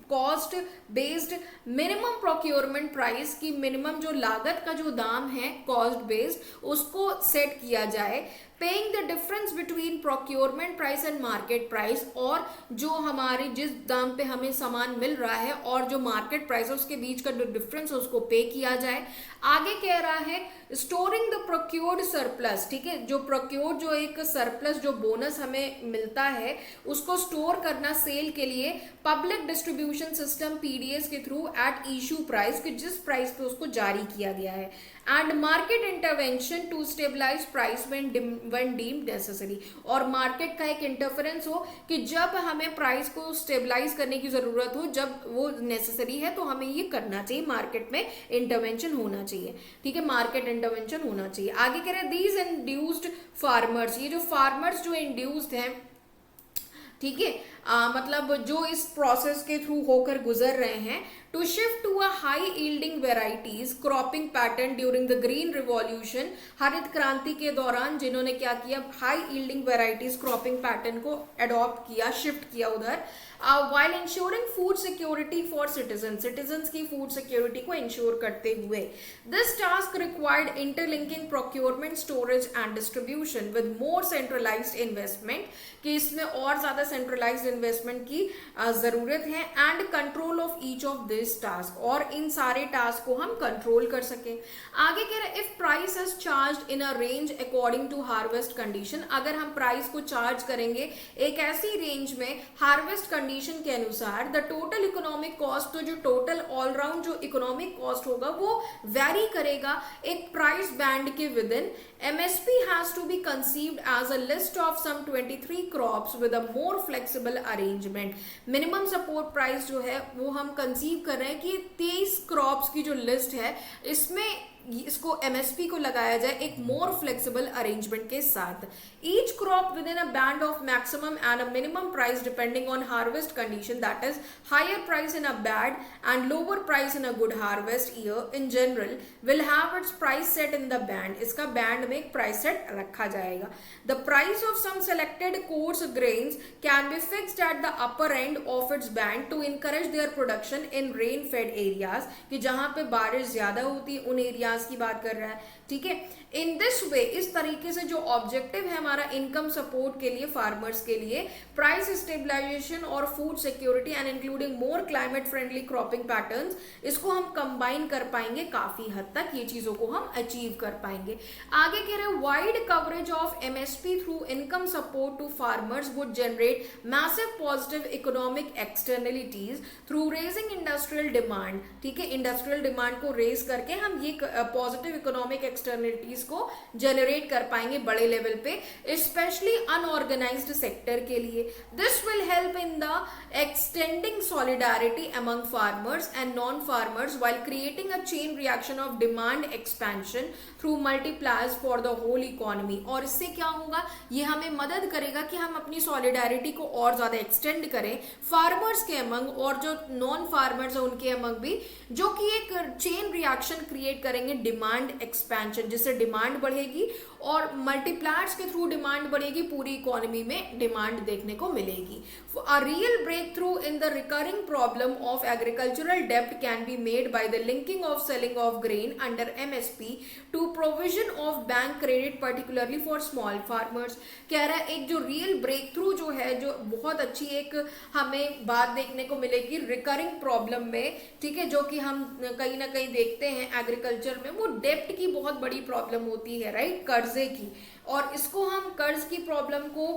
cost based minimum procurement price, की मिनिमम जो लागत का जो दाम है कॉस्ट बेस्ड उसको सेट किया जाए. Paying the difference between procurement price and market price, और जो हमारे जिस दाम पे हमें सामान मिल रहा है और जो मार्केट प्राइस है उसके बीच का जो डिफरेंस है उसको पे किया जाए. आगे कह रहा है स्टोरिंग द प्रोक्योर्ड सरप्लस. ठीक है, जो प्रोक्योर्ड जो एक सरप्लस जो बोनस हमें मिलता है उसको स्टोर करना सेल के लिए पब्लिक डिस्ट्रीब्यूशन सिस्टम पीडीएस के थ्रू एट इशू प्राइस, कि जिस प्राइस पे उसको जारी किया गया है. And market intervention to stabilise price when deemed necessary, और मार्केट का एक इंटरफेरेंस हो कि जब हमें प्राइस को स्टेबलाइज करने की जरूरत हो, जब वो नेसेसरी है तो हमें ये करना चाहिए, मार्केट में इंटरवेंशन होना चाहिए. ठीक है, मार्केट इंटरवेंशन होना चाहिए. आगे कह रहे हैं दीज इंड्यूस्ड फार्मर्स, ये जो फार्मर्स जो इंड्यूस्ड हैं, ठीक है, मतलब जो इस प्रोसेस के थ्रू होकर गुजर रहे हैं, to shift to a high yielding varieties cropping pattern during the green revolution. हरित क्रांति के दौरान जिन्होंने क्या किया, high yielding varieties cropping pattern को अडॉप्ट किया, शिफ्ट किया उधर. while ensuring food security for citizens की food security को ensure करते हुए. This task required interlinking procurement, storage and distribution with more centralized investment, कि इसमें और ज़्यादा centralized investment की ज़रूरत है, and control of each of these tasks, और इन सारे टास्क को हम कंट्रोल कर सकें. आगे कह रहे if price is charged in a range according to harvest condition, अगर हम प्राइस को चार्ज करेंगे एक ऐसी रेंज में हार्वेस्ट कंडीशन के अनुसार, द टोटल इकोनॉमिक कॉस्ट, तो जो टोटल ऑलराउंड जो इकोनॉमिक कॉस्ट होगा वो वैरी करेगा एक प्राइस बैंड के with in. MSP has to be conceived as a list of some 23 crops with a more flexible arrangement. Minimum support price जो है वो हम कंसीव कर रहे हैं कि 23 क्रॉप्स की जो लिस्ट है इसमें इसको एमएसपी को लगाया जाए एक मोर फ्लेक्सिबल अरेंजमेंट के साथ। Each crop within a band of maximum and a minimum price depending on harvest condition, that is higher price in a bad and lower price in a good harvest year in general will have its price set in the band. इसका band में एक price set रखा जाएगा। The price of some selected coarse grains can be fixed at the upper end of its band to encourage their production in rain fed areas, कि जहां पे बारिश ज्यादा होती है उन एरियाज की बात कर रहा है, ठीक है। इन दिस वे, इस तरीके से जो ऑब्जेक्टिव है हमारा इनकम सपोर्ट के लिए फार्मर्स के लिए, प्राइस स्टेबलाइजेशन और food security and including more climate friendly cropping patterns, इसको हम कंबाइन कर पाएंगे काफी हद तक, ये चीजों को हम अचीव कर पाएंगे। आगे कह रहे हैं wide coverage of MSP through income support to farmers would generate massive positive economic externalities through raising industrial demand, ठीक है। इंडस्ट्रियल डिमांड को रेज करके हम ये पॉजिटिव इकोनॉमिक एक्सटर्नलिटीज को जनरेट कर पाएंगे बड़े लेवल पे, स्पेशली अनऑर्गेनाइज्ड सेक्टर के लिए। This will help in the extending solidarity among farmers and non farmers while creating a chain reaction of demand expansion through multipliers for the whole economy. और इससे क्या होगा, ये हमें मदद करेगा कि हम अपनी सॉलिडारिटी को और ज्यादा एक्सटेंड करें फार्मर्स के अमंग और जो नॉन फार्मर्स है उनके अमंग भी, जो कि एक चेन रिएक्शन क्रिएट करेंगे डिमांड एक्सपेंशन, जिससे डिमांड बढ़ेगी और मल्टीप्लायर्स के थ्रू डिमांड बढ़ेगी, पूरी इकोनॉमी में डिमांड देखने को मिलेगी। A real breakthrough in the recurring problem of agricultural डेब्ट can be made by the linking of selling of grain under MSP to provision of bank credit particularly for small farmers. कह रहा है एक जो real break through जो है, जो बहुत अच्छी एक हमें बात देखने को मिलेगी रिकरिंग प्रॉब्लम में, ठीक है, जो कि हम कहीं ना कहीं देखते हैं एग्रीकल्चर में, वो डेब्ट की बहुत बड़ी प्रॉब्लम होती है, राइट, कर्जे की। और इसको हम कर्ज की प्रॉब्लम को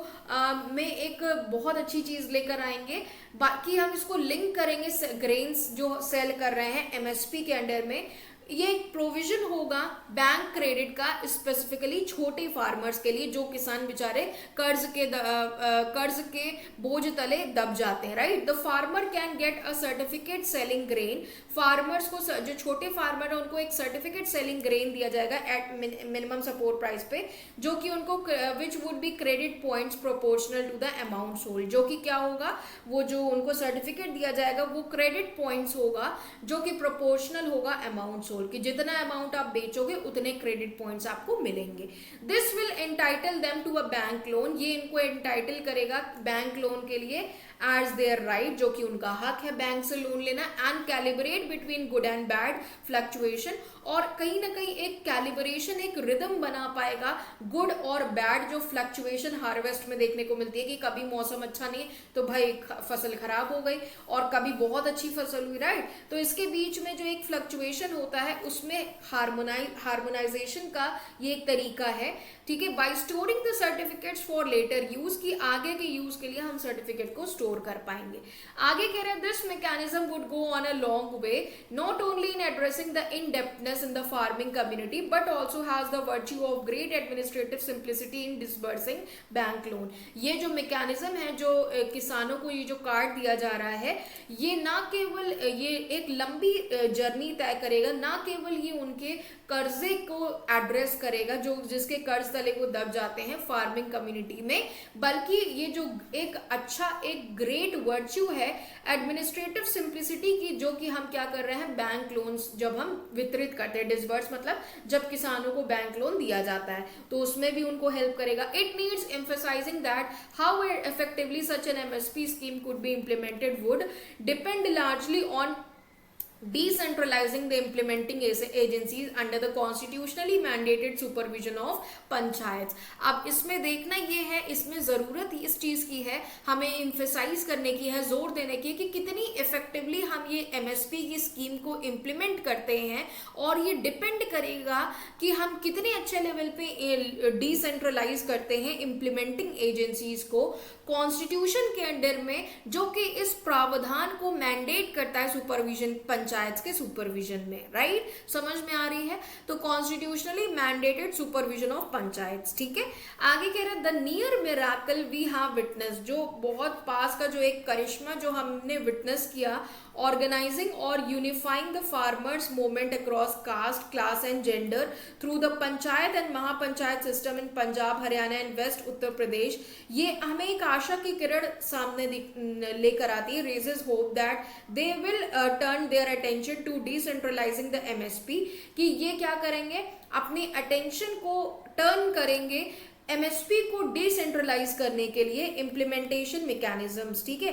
में एक बहुत अच्छी चीज लेकर आएंगे। बाकी हम इसको लिंक करेंगे ग्रेन्स जो सेल कर रहे हैं एमएसपी के अंडर में, ये एक प्रोविजन होगा बैंक क्रेडिट का स्पेसिफिकली छोटे फार्मर्स के लिए, जो किसान बेचारे कर्ज के बोझ तले दब जाते हैं, right. The farmer can get a certificate selling grain, farmers को, जो छोटे फार्मर है उनको एक सर्टिफिकेट सेलिंग ग्रेन दिया जाएगा एट मिनिमम सपोर्ट प्राइस पे, जो कि उनको which would be credit points proportional to the amount sold, जो कि क्या होगा, वो जो उनको सर्टिफिकेट दिया जाएगा वो क्रेडिट पॉइंट्स होगा जो कि प्रोपोर्शनल होगा अमाउंट सोल्ड, कि जितना अमाउंट आप बेचोगे उतने क्रेडिट पॉइंट्स आपको मिलेंगे। This will entitle them to a bank loan, ये इनको एंटाइटल करेगा बैंक लोन के लिए एज देयर राइट, जो कि उनका हक है बैंक से लोन लेना, and calibrate between good and bad fluctuation, और कहीं ना कहीं एक कैलिब्रेशन, एक रिदम बना पाएगा गुड और बैड जो फ्लक्चुएशन हार्वेस्ट में देखने को मिलती है, कि कभी मौसम अच्छा नहीं तो भाई फसल खराब हो गई, और कभी बहुत अच्छी फसल हुई, राइट। तो इसके बीच में जो एक फ्लक्चुएशन होता है उसमें हार्मोनाइजेशन का ये एक तरीका है, ठीक है। By storing the certificates for later use, की आगे के यूज के लिए हम सर्टिफिकेट को स्टोर कर पाएंगे। आगे कह रहे हैं this mechanism would go on a long way not only in addressing the indepthness in the farming community but also has the virtue of great administrative simplicity in disbursing bank loan। ये जो mechanism है, जो किसानों को ये जो card दिया जा रहा है, ये ना केवल ये एक लंबी जर्नी तय करेगा, ना केवल ये उनके कर्जे को एड्रेस करेगा जो जिसके कर्ज तले वो दब जाते हैं फार्मिंग कम्युनिटी में, बल्कि ये जो एक अच्छा एक ग्रेट वर्च्यू है एडमिनिस्ट्रेटिव सिंप्लिसिटी की, जो कि हम क्या कर रहे हैं, बैंक लोन्स जब हम वितरित करते हैं, डिसबर्स मतलब जब किसानों को बैंक लोन दिया जाता है तो उसमें भी उनको हेल्प करेगा। It needs emphasising that how effectively such an MSP scheme could be implemented would depend largely on decentralizing the implementing agencies under the constitutionally mandated supervision of panchayat. अब इसमें देखना ये है, इसमें ज़रूरत इस चीज़ की है, हमें इम्फेसाइज करने की है, जोर देने की है कि कितनी इफेक्टिवली हम ये एमएसपी की स्कीम को इम्प्लीमेंट करते हैं, और ये डिपेंड करेगा कि हम कितने अच्छे लेवल पे डिसेंट्रलाइज करते हैं इम्प्लीमेंटिंग एजेंसीज को कॉन्स्टिट्यूशन के अंडर में, जो कि इस प्रावधान को मैंडेट करता है सुपरविजन पंचायत पंचायत के सुपरविजन में, राइट? समझ में आ रही है? तो constitutionally mandated supervision of panchayat, ठीक है। आगे कह रहा है the near miracle we have witness, जो बहुत पास का जो एक करिश्मा जो हमने विटनेस किया, organizing or unifying the farmers movement across caste, class and gender through the panchayat and mahapanchayat system in Punjab, Haryana and west Uttar Pradesh, ये हमें एक आशा की किरण सामने लेकर आती है, raises hope that they will turn their attention to decentralizing the MSP, कि ये क्या करेंगे, अपनी अटेंशन को टर्न करेंगे एमएसपी को डिसेंट्रलाइज करने के लिए इम्प्लीमेंटेशन मैकेनिज्म्स, ठीक है,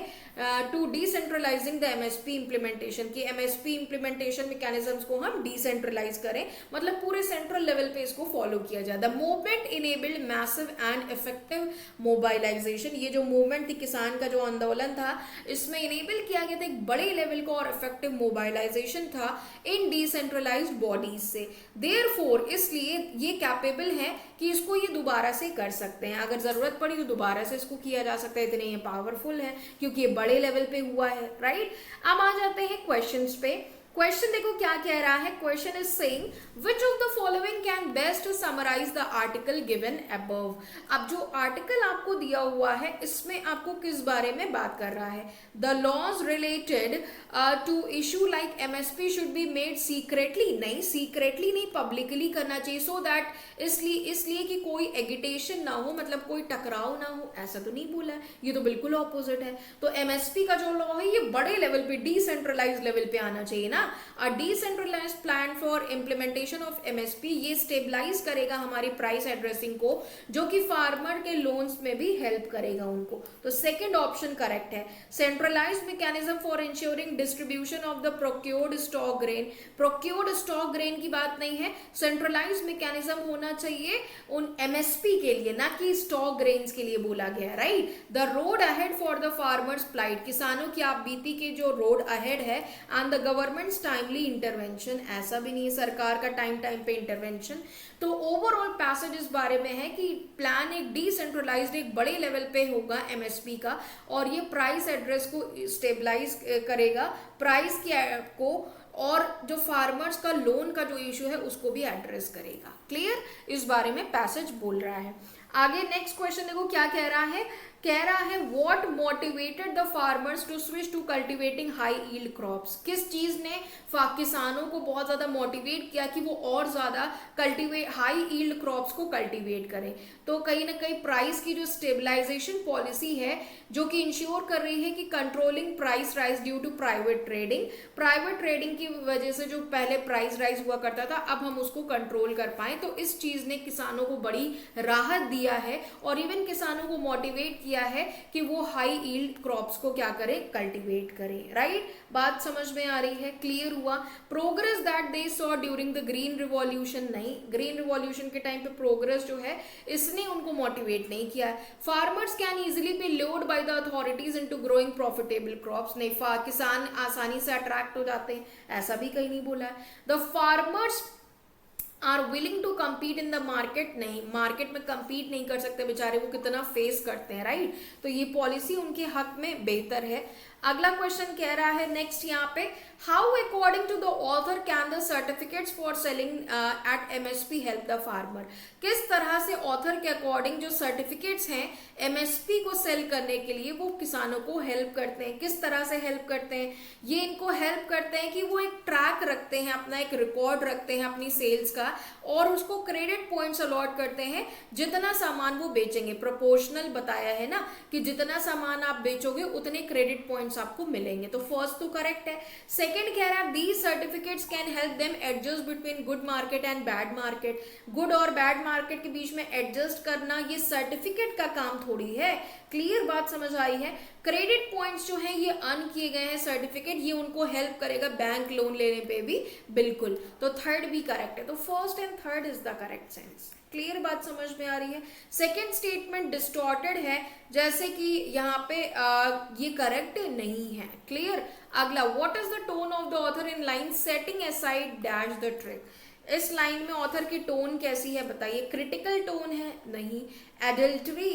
to decentralising the MSP implementation, की एमएसपी इम्प्लीमेंटेशन मैकेनिज्म्स को हम डिसेंट्रलाइज करें, मतलब पूरे सेंट्रल लेवल पे इसको फॉलो किया जाए। The movement enabled massive and effective mobilisation, ये जो मूवमेंट थी, किसान का जो आंदोलन था, इसमें इनेबल किया गया था एक बड़े लेवल का और इफेक्टिव मोबाइलाइजेशन था इन डिसेंट्रलाइज्ड बॉडीज से। देयरफॉर, इसलिए ये कैपेबल है कि इसको ये दोबारा से कर सकते हैं, अगर जरूरत पड़ी तो दोबारा से इसको किया जा सकता है, इतने ये पावरफुल है क्योंकि ये बड़े लेवल पे हुआ है, राइट? अब आ जाते हैं क्वेश्चंस पे। क्वेश्चन देखो क्या कह रहा है, question is saying which of the following can best summarise the article given above. अब जो आर्टिकल आपको दिया हुआ है इसमें आपको किस बारे में बात कर रहा है, the laws related to issue like MSP should be made secretly, नहीं सीक्रेटली नहीं, पब्लिकली करना चाहिए, सो दैट इसलिए कि कोई एगिटेशन ना हो, मतलब कोई टकराव ना हो, ऐसा तो नहीं बोला है, ये तो बिल्कुल ऑपोजिट है। तो एमएसपी का जो लॉ है ये बड़े लेवल पे, डिसेंट्रलाइज लेवल पे आना चाहिए ना। A decentralised plan for implementation of MSP, ये स्टेबलाइज करेगा हमारी प्राइस एड्रेसिंग को, जो कि फार्मर के लोन्स में भी हेल्प करेगा उनको। तो सेकंड ऑप्शन करेक्ट है। Centralised mechanism for ensuring distribution of the procured stock grain, procured stock grain की बात नहीं है, सेंट्रलाइज्ड मैकेनिज्म होना चाहिए उन एमएसपी के लिए, ना कि स्टॉक ग्रेन्स के लिए बोला गया, right? The road ahead for the farmers plight, किसानों की आप बीती के जो रोड अहेड है, and the government timely intervention, ऐसा भी नहीं है सरकार का टाइम पे इंटरवेंशन। तो ओवरऑल पैसेज इस बारे में है कि प्लान एक डिसेंट्रलाइज्ड, एक बड़े लेवल पे होगा एमएसपी का, और ये प्राइस एड्रेस को स्टेबलाइज करेगा, प्राइस को, और जो फार्मर्स का लोन का जो इशू है उसको भी एड्रेस करेगा। क्लियर? इस बारे में पैसेज बोल रहा है। आगे नेक्स्ट क्वेश्चन देखो क्या कह रहा है, what motivated the farmers to switch to cultivating high yield crops, किस चीज ने किसानों को बहुत ज्यादा मोटिवेट किया कि वो और ज्यादा हाई यील्ड क्रॉप्स को कल्टिवेट करें। तो कहीं ना कहीं प्राइस की जो स्टेबलाइजेशन पॉलिसी है, जो कि इंश्योर कर रही है कि controlling price rise due to private trading की वजह से जो पहले प्राइस राइज हुआ करता था, अब हम उसको कंट्रोल कर पाए, तो इस चीज ने किसानों को बड़ी राहत दिया है, और इवन किसानों को मोटिवेट किया है कि वो हाई यील्ड क्रॉप्स को क्या करें, कल्टीवेट करें, राइट? बात समझ में आ रही है? क्लियर हुआ? Progress that they saw during the green revolution, नहीं, ग्रीन रिवॉल्यूशन के टाइम पे प्रोग्रेस जो है इसने उनको मोटिवेट नहीं किया। Farmers can easily be lured by the authorities into growing profitable crops, नहीं, किसान आसानी से अट्रैक्ट हो जाते हैं, ऐसा भी कहीं नहीं बोला है। The farmers are willing to compete in the market, नहीं, मार्केट में कम्पीट नहीं कर सकते बेचारे, वो कितना फेस करते हैं, राइट? तो ये पॉलिसी उनके हक में बेहतर है। अगला क्वेश्चन कह रहा है नेक्स्ट यहाँ पे, how according to the author can the certificates for selling at MSP help the farmer, किस तरह से ऑथर के अकॉर्डिंग जो सर्टिफिकेट्स हैं एमएसपी को सेल करने के लिए वो किसानों को हेल्प करते हैं, किस तरह से हेल्प करते हैं? ये इनको हेल्प करते हैं कि वो एक ट्रैक रखते हैं, अपना एक रिकॉर्ड रखते हैं अपनी सेल्स का, और उसको क्रेडिट पॉइंट्स अलॉट करते हैं, जितना सामान वो बेचेंगे, प्रोपोर्शनल बताया है ना कि जितना सामान आप बेचोगे उतने क्रेडिट पॉइंट्स आपको मिलेंगे। तो फर्स्ट तो करेक्ट है। सेकंड कह रहा है these certificates can help them adjust between good market and bad market, good और बैड मार्केट के बीच में एडजस्ट करना ये सर्टिफिकेट का काम थोड़ी है। क्लियर बात समझ आई है? क्रेडिट पॉइंट्स जो है ये अर्न किए गए हैं सर्टिफिकेट, ये उनको हेल्प करेगा बैंक लोन लेने पे भी, बिल्कुल। तो थर्ड भी करेक्ट है, तो first and third is the correct sense. Clear बात समझ में आ रही है? सेकेंड स्टेटमेंट डिस्टॉर्टेड है, जैसे कि यहाँ पे ये करेक्ट नहीं है। क्लियर? अगला, what is the tone of the author in line setting aside dash the trick, इस लाइन में ऑथर की टोन कैसी है बताइए, क्रिटिकल टोन है? नहीं। एडल्ट्री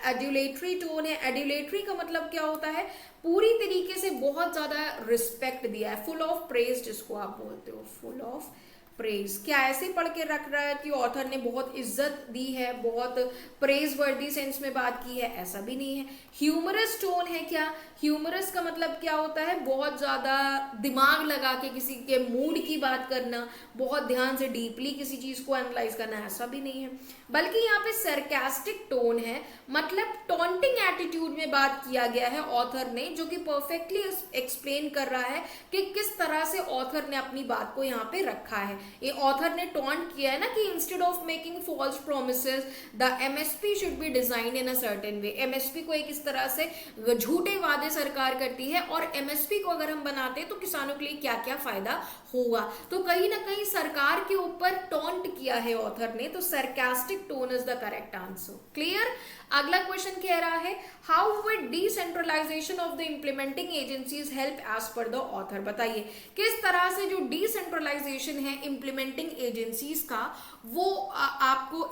एड्यूलेटरी टोन है? एड्यूलेटरी का मतलब क्या होता है, पूरी तरीके से बहुत ज्यादा रिस्पेक्ट दिया है, फुल ऑफ प्रेज जिसको आप बोलते हो, फुल ऑफ प्रेज। क्या ऐसे पढ़ के रख रहा है कि ऑथर ने बहुत इज्जत दी है, बहुत प्रेज वर्दी सेंस में बात की है? ऐसा भी नहीं है। ह्यूमरस टोन है क्या? ह्यूमरस का मतलब क्या होता है, बहुत ज्यादा दिमाग लगा के किसी के मूड की बात करना, बहुत ध्यान से डीपली किसी चीज को एनालाइज करना? ऐसा भी नहीं है। बल्कि यहाँ पे सरकास्टिक टोन है, मतलब टॉन्टिंग एटीट्यूड में बात किया गया है ऑथर ने, जो कि परफेक्टली एक्सप्लेन कर रहा है कि किस तरह से ऑथर ने अपनी बात को यहाँ पे रखा है। ये ऑथर ने टॉन्ट किया है ना कि instead of making false promises the MSP should be design in a certain way. MSP को एक इस तरह से झूठे वादे सरकार करती है, और एमएसपी को अगर हम बनाते हैं तो किसानों के लिए क्या क्या फायदा होगा, तो कहीं ना कहीं सरकार के ऊपर टॉन्ट किया है ऑथर ने, तो sarcastic tone is the correct answer. Clear? अगला क्वेश्चन कह रहा है how would decentralisation of the implementing agencies help as per the author. बताइए किस तरह से जो डिसेंट्रलाइजेशन है इम्प्लीमेंटिंग एजेंसीज का, वो आपको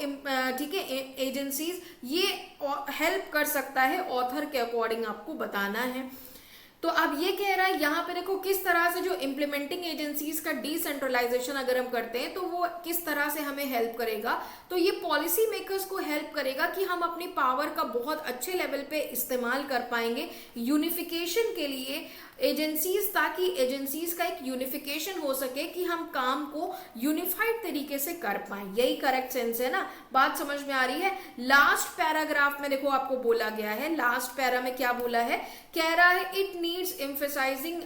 ठीक है एजेंसीज ये हेल्प कर सकता है, ऑथर के अकॉर्डिंग आपको बताना है। तो अब ये कह रहा है यहाँ पे देखो किस तरह से जो इम्प्लीमेंटिंग एजेंसीज का डिसेंट्रलाइजेशन अगर हम करते हैं तो वो किस तरह से हमें हेल्प करेगा, तो ये पॉलिसी मेकर्स को हेल्प करेगा कि हम अपनी पावर का बहुत अच्छे लेवल पे इस्तेमाल कर पाएंगे यूनिफिकेशन के लिए एजेंसीज, ताकि एजेंसीज का एक यूनिफिकेशन हो सके कि हम काम को यूनिफाइड तरीके से कर पाए। यही करेक्ट सेंस है ना, बात समझ में आ रही है? लास्ट पैराग्राफ में देखो आपको बोला गया है, लास्ट पैरा में क्या बोला है, कह रहा है it needs emphasising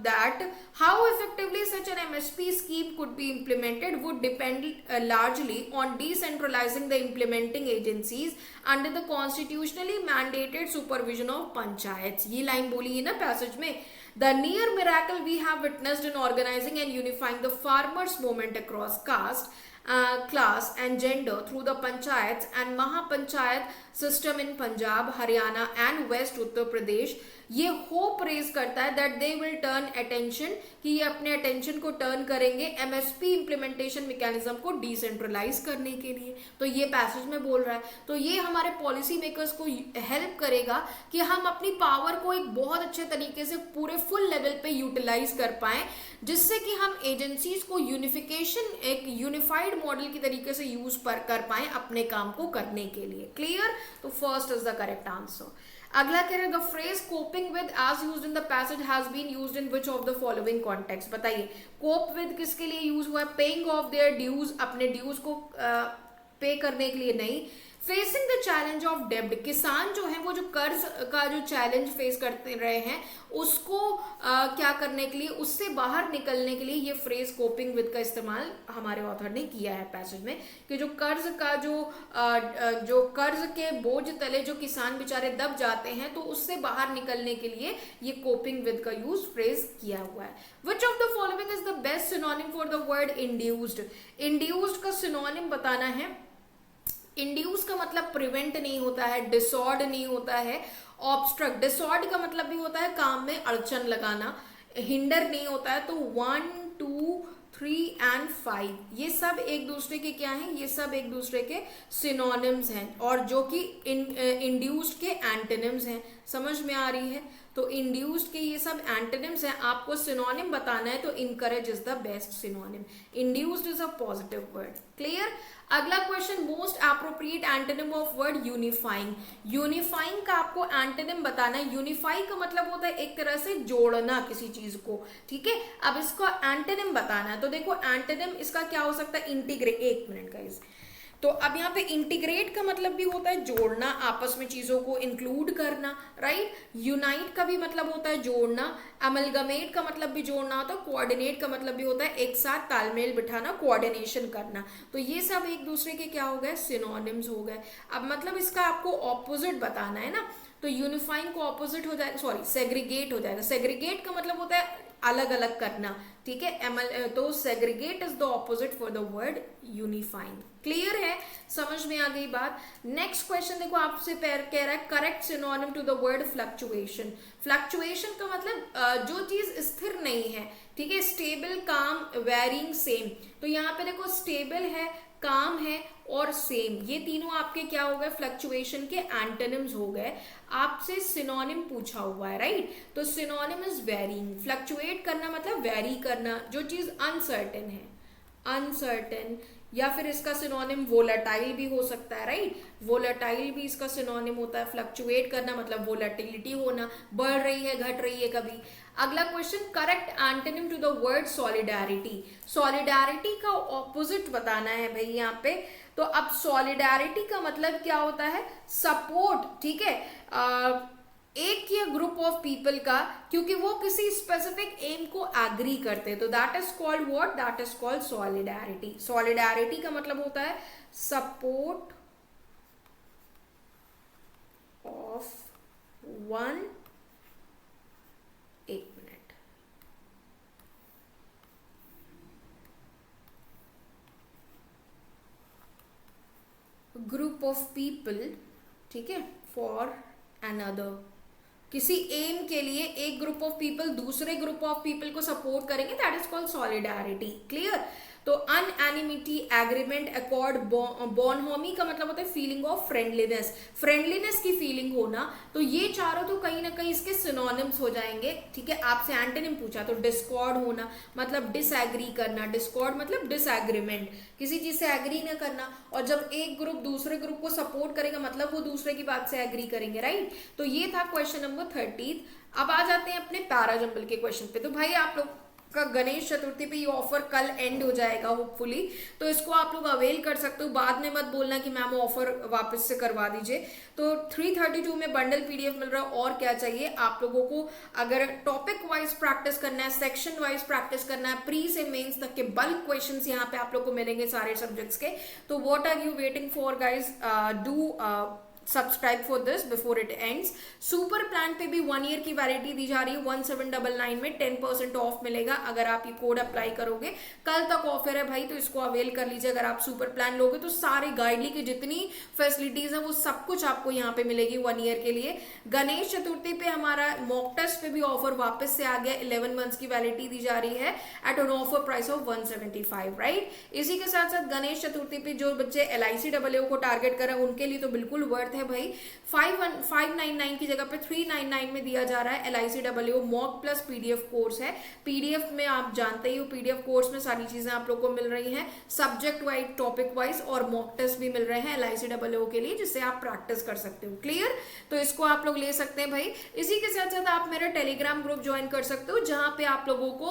that how effectively such an MSP scheme could be implemented would depend largely on decentralising the implementing agencies under the constitutionally mandated supervision of panchayat. ये लाइन बोली है ना पैसेज में, the near miracle we have witnessed in organizing and unifying the farmers movement across caste, class and gender through the panchayats and mahapanchayat system in Punjab, Haryana and West Uttar Pradesh, ये hope raise करता है that they will turn attention, कि ये अपने attention को turn करेंगे MSP implementation mechanism को decentralise करने के लिए। तो ये पैसेज में बोल रहा है, तो ये हमारे पॉलिसी मेकर्स को हेल्प करेगा कि हम अपनी पावर को एक बहुत अच्छे तरीके से पूरे फुल लेवल पे यूटिलाइज कर पाएं, जिससे कि हम एजेंसीज को यूनिफिकेशन एक यूनिफाइड मॉडल की तरीके से यूज कर पाएं अपने काम को करने के लिए। क्लियर? तो first is the correct answer. अगला कह रहे हैं the phrase coping with as used in the passage has been used in which of the following context. बताइए कोप विद किसके लिए यूज हुआ है? पेइंग ऑफ देयर ड्यूज, अपने ड्यूज को पे करने के लिए नहीं। फेसिंग द चैलेंज ऑफ डेब्ट, किसान जो है वो जो कर्ज का जो चैलेंज फेस करते रहे हैं उसको क्या करने के लिए, उससे बाहर निकलने के लिए ये फ्रेज कोपिंग विद का इस्तेमाल हमारे ऑथर ने किया है पैसेज में, कि जो कर्ज का जो कर्ज के बोझ तले जो किसान बेचारे दब जाते हैं, तो उससे बाहर निकलने के लिए ये कोपिंग विद का यूज फ्रेज किया हुआ है। विच of the following is the best synonym for the word induced. Induced का सिनोनिम बताना है। इंड्यूस का मतलब प्रिवेंट नहीं होता है, डिसऑर्ड नहीं होता है, ऑब्स्ट्रक्ट, डिसऑर्ड का मतलब भी होता है काम में अड़चन लगाना, हिंडर नहीं होता है। तो 1, 2, 3 and 5 ये सब एक दूसरे के क्या हैं? ये सब एक दूसरे के सिनोनिम्स हैं, और जो कि इंड्यूस्ड के एंटोनिम्स हैं। समझ में आ रही है? तो इंड्यूस्ड के ये सब एंटोनिम्स हैं, आपको सिनोनिम बताना है, तो encourage is the best synonym. Induced is a positive word. Clear? अगला question, most appropriate antonym of word unifying. Unifying का आपको एंटोनिम बताना है। यूनिफाई का मतलब होता है एक तरह से जोड़ना किसी चीज को, ठीक है। अब इसका एंटोनिम बताना है, तो देखो एंटोनिम इसका क्या हो सकता है? इंटीग्रेट। एक मिनट गाइस, तो अब यहाँ पे इंटीग्रेट का मतलब भी होता है जोड़ना, आपस में चीजों को इंक्लूड करना, राइट। यूनाइट का भी मतलब होता है जोड़ना, अमलगमेट का मतलब भी जोड़ना होता है, कोऑर्डिनेट का मतलब भी होता है एक साथ तालमेल बिठाना, कोऑर्डिनेशन करना। तो ये सब एक दूसरे के क्या हो गए? सिनोनिम्स हो गए। अब मतलब इसका आपको ऑपोजिट बताना है ना, तो यूनिफाइंग को ऑपोजिट हो जाएगा, सॉरी सेग्रीगेट हो जाएगा। सेग्रीगेट का मतलब होता है अलग अलग करना, ठीक है। तो segregate is the opposite for the word unifying. Clear है, समझ में आ गई बात। नेक्स्ट क्वेश्चन देखो, आपसे कह रहा है correct synonym to the word fluctuation. Fluctuation का मतलब जो चीज स्थिर नहीं है, ठीक है, स्टेबल, काम, वेरिंग, सेम। तो यहाँ पे देखो स्टेबल है, काम है और सेम, ये तीनों आपके क्या हो गए, फ्लक्चुएशन के एंटोनिम्स हो गए। आपसे सिनोनिम पूछा हुआ है, राइट। तो सिनोनिम इज वेरिंग। फ्लक्चुएट करना मतलब वेरी करना, जो चीज अनसर्टेन है, अनसर्टेन। या फिर इसका सिनोनिम वोलेटाइल भी हो सकता है, राइट। वोलेटाइल भी इसका सिनोनिम होता है। फ्लक्चुएट करना मतलब वोलेटिलिटी होना, बढ़ रही है, घट रही है कभी। अगला question, correct antonym to the word solidarity. Solidarity का ऑपोजिट बताना है भाई यहाँ पे। तो अब सॉलिडारिटी का मतलब क्या होता है, सपोर्ट, ठीक है, एक या ग्रुप ऑफ पीपल का, क्योंकि वो किसी स्पेसिफिक एम को एग्री करते हैं, तो that is called what, that is called solidarity. Solidarity का मतलब होता है सपोर्ट ऑफ वन, एक मिनट, ग्रुप ऑफ पीपल, ठीक है, फॉर अनदर। किसी एम के लिए एक ग्रुप ऑफ पीपल दूसरे ग्रुप ऑफ पीपल को सपोर्ट करेंगे, that is called solidarity. Clear. तो अनएनिमिटी, एग्रीमेंट, अकॉर्ड, बॉनहोमी का मतलब होता है फीलिंग ऑफ फ्रेंडलीनेस, फ्रेंडलीनेस की फीलिंग होना। तो ये चारों तो कहीं ना कहीं इसके सिनोनिम्स हो जाएंगे, ठीक है। आपसे एंटोनिम पूछा तो डिस्कॉर्ड होना मतलब डिसएग्री करना, डिस्कॉर्ड मतलब डिसएग्रीमेंट, किसी चीज से एग्री ना करना। और जब एक ग्रुप दूसरे ग्रुप को सपोर्ट करेगा मतलब वो दूसरे की बात से एग्री करेंगे, राइट। तो ये था क्वेश्चन नंबर 30। अब आ जाते हैं अपने पैराजंबल के क्वेश्चन पे। तो भाई आप लोग का गणेश चतुर्थी पे ये ऑफर कल एंड हो जाएगा होपफुली, तो इसको आप लोग अवेल कर सकते हो। बाद में मत बोलना कि मैम ऑफर वापस से करवा दीजिए। तो 332 में बंडल पीडीएफ मिल रहा है, और क्या चाहिए आप लोगों को। अगर टॉपिक वाइज प्रैक्टिस करना है, सेक्शन वाइज प्रैक्टिस करना है, प्री से मेंस तक के बल्क क्वेश्चंस यहाँ पे आप लोग को मिलेंगे सारे सब्जेक्ट्स के। तो what are you waiting for guys, do subscribe for this before it ends. Super plan पे भी 1 ईयर की वैलिडिटी दी जा रही है। 1799 में 10% ऑफ मिलेगा अगर आप ये कोड अप्लाई करोगे। कल तक ऑफर है भाई, तो इसको अवेल कर लीजिए। अगर आप सुपर प्लान लोगे तो सारे गाइडली की जितनी फैसिलिटीज है वो सब कुछ आपको यहाँ पे मिलेगी 1 ईयर के लिए। गणेश चतुर्थी पे हमारा मॉक टेस्ट पे भी ऑफर वापस से आ गया। 11 मंथ्स की वैलिडिटी दी जा रही है at an offer price of 175, right. इसी के साथ साथ गणेश चतुर्थी पे जो बच्चे LICAA को टारगेट कर रहे हैं उनके लिए तो बिल्कुल वर्थ है भाई। 599 की जगह पे 399 में दिया जा रहा है LICAA mock plus PDF course है। पीडीएफ में आप जानते ही हो, पीडीएफ कोर्स में सारी चीजें आप लोग को मिल रही हैं, सब्जेक्ट वाइज, टॉपिक वाइज, और मॉक टेस्ट भी मिल रहे हैं LICAA के लिए, जिससे आप प्रैक्टिस कर सकते हो। क्लियर। तो इसको आप लोग ले सकते हैं भाई। इसी के साथ साथ आप मेरा टेलीग्राम ग्रुप ज्वाइन कर सकते हो, जहां पे आप लोगों को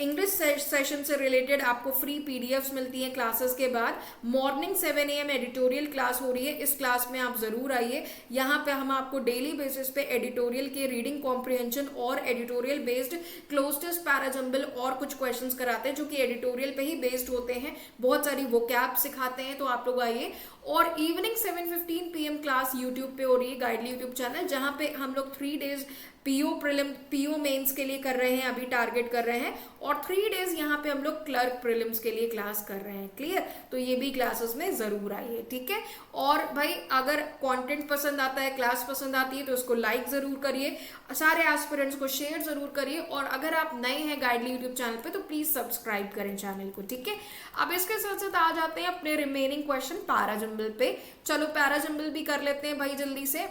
इंग्लिश सेशन से रिलेटेड आपको फ्री पीडीएफ्स मिलती हैं क्लासेस के बाद। मॉर्निंग 7 AM एडिटोरियल क्लास हो रही है, इस क्लास में आप जरूर आइए। यहाँ पे हम आपको डेली बेसिस पे एडिटोरियल के रीडिंग कॉम्प्रिहेंशन और editorial based cloze test, para jumble और कुछ क्वेश्चंस कराते हैं जो कि एडिटोरियल पे ही बेस्ड होते हैं। बहुत सारी वोकैब सिखाते हैं, तो आप लोग आइए। और इवनिंग 7:15 PM क्लास यूट्यूब पे हो रही है, गाइडली यूट्यूब चैनल, जहाँ पे हम लोग 3 डेज पीओ मेंस के लिए कर रहे हैं, अभी टारगेट कर रहे हैं, और 3 डेज यहाँ पे हम लोग क्लर्क प्रीलिम्स के लिए क्लास कर रहे हैं। क्लियर। तो ये भी क्लासेस में जरूर आइए, ठीक है। और भाई अगर कंटेंट पसंद आता है, क्लास पसंद आती है, तो उसको लाइक जरूर करिए, सारे एस्पिरेंट्स को शेयर जरूर करिए, और अगर आप नए हैं गाइडली यूट्यूब चैनल पे तो प्लीज सब्सक्राइब करें चैनल को, ठीक है। अब इसके साथ साथ आ जाते हैं अपने रिमेनिंग क्वेश्चन पैराजंबल पे। चलो पैराजंबल भी कर लेते हैं भाई जल्दी से।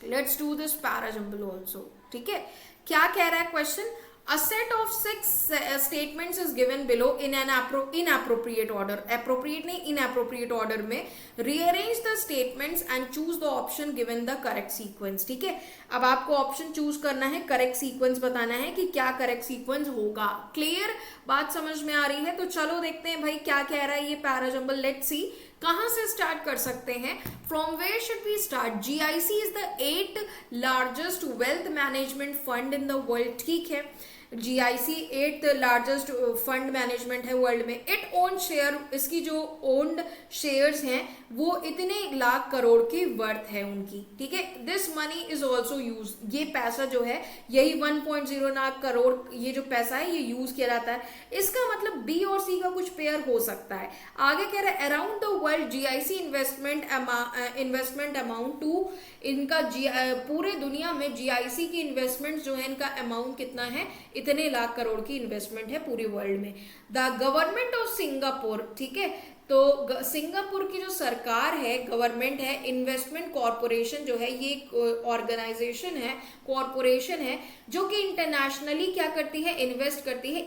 Let's do this parajumble also, ठीक है। क्या कह रहा है question, A set of 6 statements is given below in an inappropriate order. Appropriate नहीं, inappropriate order में rearrange the statements and choose the option given the correct sequence. ठीक है। अब आपको ऑप्शन चूज करना है, करेक्ट सीक्वेंस बताना है कि क्या करेक्ट सीक्वेंस होगा। क्लियर, बात समझ में आ रही है। तो चलो देखते हैं भाई क्या कह रहा है ये पैराजंबल। लेट्स सी कहां से स्टार्ट कर सकते हैं। From where should we start. GIC is the 8th largest wealth management fund in the world, ठीक है। GIC 8th largest fund management है वर्ल्ड में। इट ओन शेयर, इसकी जो ओन्ड शेयर्स हैं वो इतने लाख करोड़ की वर्थ है उनकी, ठीक है। This money is also use, ये पैसा जो है यही 1.0 लाख करोड़ ये जो पैसा है ये यूज किया जाता है। इसका मतलब बी और सी का कुछ पेयर हो सकता है। आगे कह रहा है around the world GIC investment amount to, इनका पूरे दुनिया में GIC की इन्वेस्टमेंट जो है इनका अमाउंट कितना है, इतने लाख करोड़ की इन्वेस्टमेंट है पूरे वर्ल्ड में। द गवर्नमेंट ऑफ सिंगापुर, ठीक है, तो सिंगापुर की जो सरकार है, गवर्नमेंट है, इन्वेस्टमेंट कॉरपोरेशन जो है ये एक ऑर्गेनाइजेशन है, कॉरपोरेशन है जो कि इंटरनेशनली क्या करती है, इन्वेस्ट करती है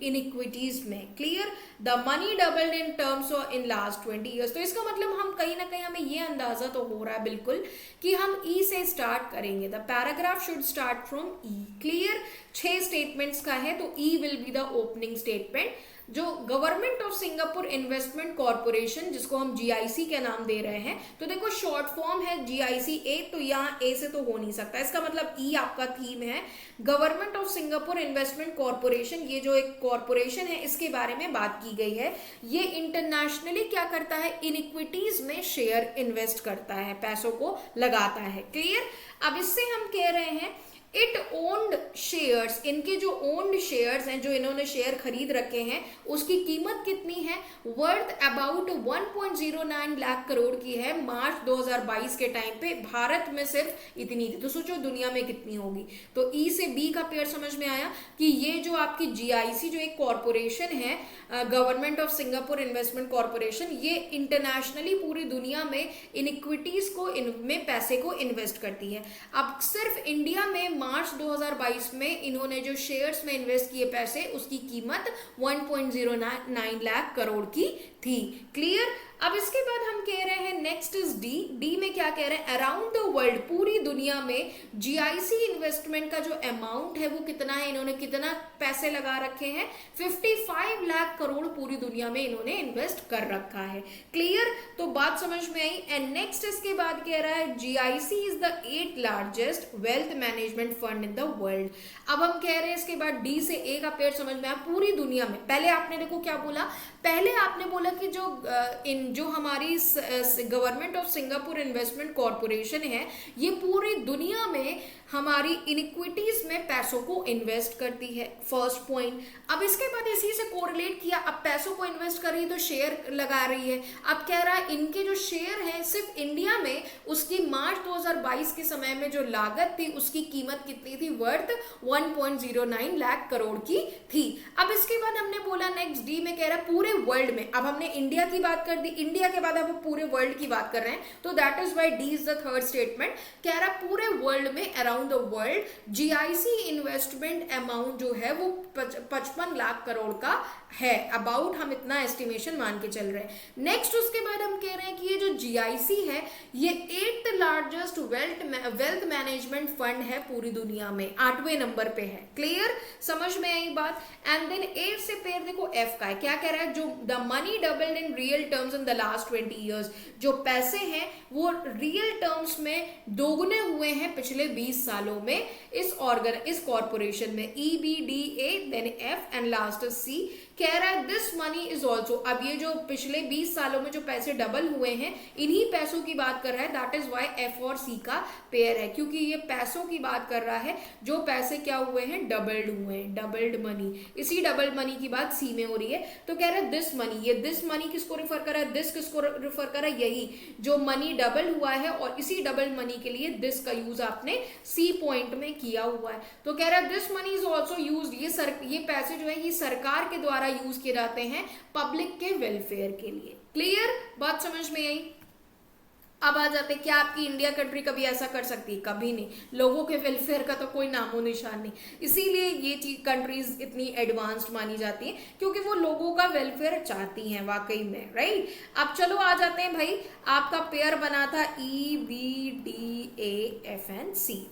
इन इक्विटीज में। Clear, the money doubled in terms of in last 20 years. तो इसका मतलब हम कहीं ना कहीं हमें ये अंदाजा तो हो रहा है बिल्कुल कि हम ई से स्टार्ट करेंगे। The paragraph should start from E. Clear, 6 statements का है तो E will be the opening statement. जो Government of Singapore Investment Corporation, जिसको हम GIC के नाम दे रहे हैं, तो देखो शॉर्ट फॉर्म है GICA, तो यहाँ ए से तो हो नहीं सकता, इसका मतलब ई आपका थीम है। Government of Singapore Investment corporation, ये जो एक कॉरपोरेशन है इसके बारे में बात की गई है। ये इंटरनेशनली क्या करता है, इन इक्विटीज में शेयर इन्वेस्ट करता है, पैसों को लगाता है। क्लियर, अब इससे हम कह रहे हैं इट ओन्ड शेयर्स, इनके जो ओन्ड शेयर्स हैं, जो इन्होंने शेयर खरीद रखे हैं, उसकी कीमत कितनी है, वर्थ अबाउट 1.09 लाख करोड़ की है मार्च 2022 के टाइम पे। भारत में सिर्फ इतनी थी, तो सोचो दुनिया में कितनी होगी। तो ई से बी का पेयर समझ में आया कि ये जो आपकी GIC जो एक कॉरपोरेशन है, government of Singapore Investment corporation, ये इंटरनेशनली पूरी दुनिया में इन इक्विटीज को में पैसे को इन्वेस्ट करती है। अब सिर्फ इंडिया में मार्च 2022 में इन्होंने जो शेयर्स में इन्वेस्ट किए पैसे, उसकी कीमत 1.09 लाख करोड़ की थी। क्लियर, अब इसके बाद हम कह रहे हैं नेक्स्ट इज डी। डी में क्या कह रहे हैं, अराउंड द वर्ल्ड, पूरी दुनिया में GIC इन्वेस्टमेंट का जो अमाउंट है वो कितना है, इन्होंने कितना पैसे लगा रखे हैं, 55 लाख करोड़ पूरी दुनिया में इन्होंने इन्वेस्ट कर रखा है। क्लियर, तो बात समझ में आई। एंड नेक्स्ट इसके बाद कह रहा है GIC is the 8th largest wealth management fund in the world. अब हम कह रहे हैं इसके बाद डी से ए का पेयर समझ में आया, पूरी दुनिया में। पहले आपने देखो क्या बोला, पहले आपने बोला कि जो हमारी government of Singapore Investment corporation है, ये पूरी दुनिया में हमारी इनइक्विटीज में पैसों को इन्वेस्ट करती है, फर्स्ट पॉइंट। अब इसके बाद इसी से कोरिलेट किया, अब पैसों को इन्वेस्ट कर रही है तो शेयर लगा रही है। अब कह रहा है इनके जो शेयर हैं सिर्फ इंडिया में, उसकी मार्च 2022 के समय में जो लागत थी उसकी कीमत कितनी थी, वर्थ 1.09 लाख करोड़ की थी। अब इसके बाद हमने बोला नेक्स्ट डी में कह रहा है पूरे वर्ल्ड में। अब हमने इंडिया की बात कर दी, इंडिया के बाद अब पूरे वर्ल्ड की बात कर रहे हैं, तो that is why D is the third statement. कह रहा है पूरे वर्ल्ड में around the world GIC investment amount जो है वो 55 लाख करोड़ का है, अबाउट हम इतना एस्टिमेशन मान के चल रहे हैं। नेक्स्ट उसके बाद हम कह रहे हैं कि ये जो GIC है ये 8th largest wealth management fund है पूरी दुनिया में, 8वें नंबर पे है। क्लियर, समझ में आई बात। एंड देन 8 से पेयर देखो F का है, क्या कह रहा है, जो the money doubled in real terms in the last 20 years, जो पैसे हैं वो रियल टर्म्स में दोगुने हुए हैं पिछले 20 सालों में इस कॉर्पोरेशन में। EBDA then F and last C। कह रहा है दिस मनी इज ऑल्सो, अब ये जो पिछले 20 सालों में जो पैसे डबल हुए हैं इन्हीं पैसों की बात कर रहा है, दैट इज वाई F और C का पेयर है, क्योंकि ये पैसों की बात कर रहा है जो पैसे क्या हुए हैं, डबल्ड हुए हैं, डबल्ड मनी। इसी डबल मनी की बात C में हो रही है। तो कह रहा है दिस मनी, ये दिस मनी किसको रिफर कर रहा है, दिस किसको रिफर कर रहा है, यही जो मनी डबल हुआ है, और इसी डबल मनी के लिए दिस का यूज आपने C पॉइंट में किया हुआ है। तो कह रहा है this money is also use, ये पैसे जो है ये सरकार के द्वारा यूज किए जाते हैं पब्लिक के वेलफेयर के लिए। क्लियर, बात समझ में आई। अब आ जाते, क्या आपकी इंडिया कंट्री कभी ऐसा कर सकती है, कभी नहीं। लोगों के वेलफेयर का तो कोई नामो निशान नहीं, इसीलिए ये चीज कंट्रीज इतनी एडवांस्ड मानी जाती है, क्योंकि वो लोगों का वेलफेयर चाहती हैं वाकई में, राइट। अब चलो आ जाते हैं भाई, आपका पेयर बना था EBDAFNC,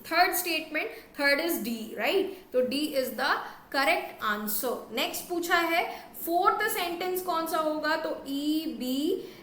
third statement, third is D, right. तो D is the correct answer. Next पूछा है फोर्थ सेंटेंस कौन सा होगा, तो EBDAFNC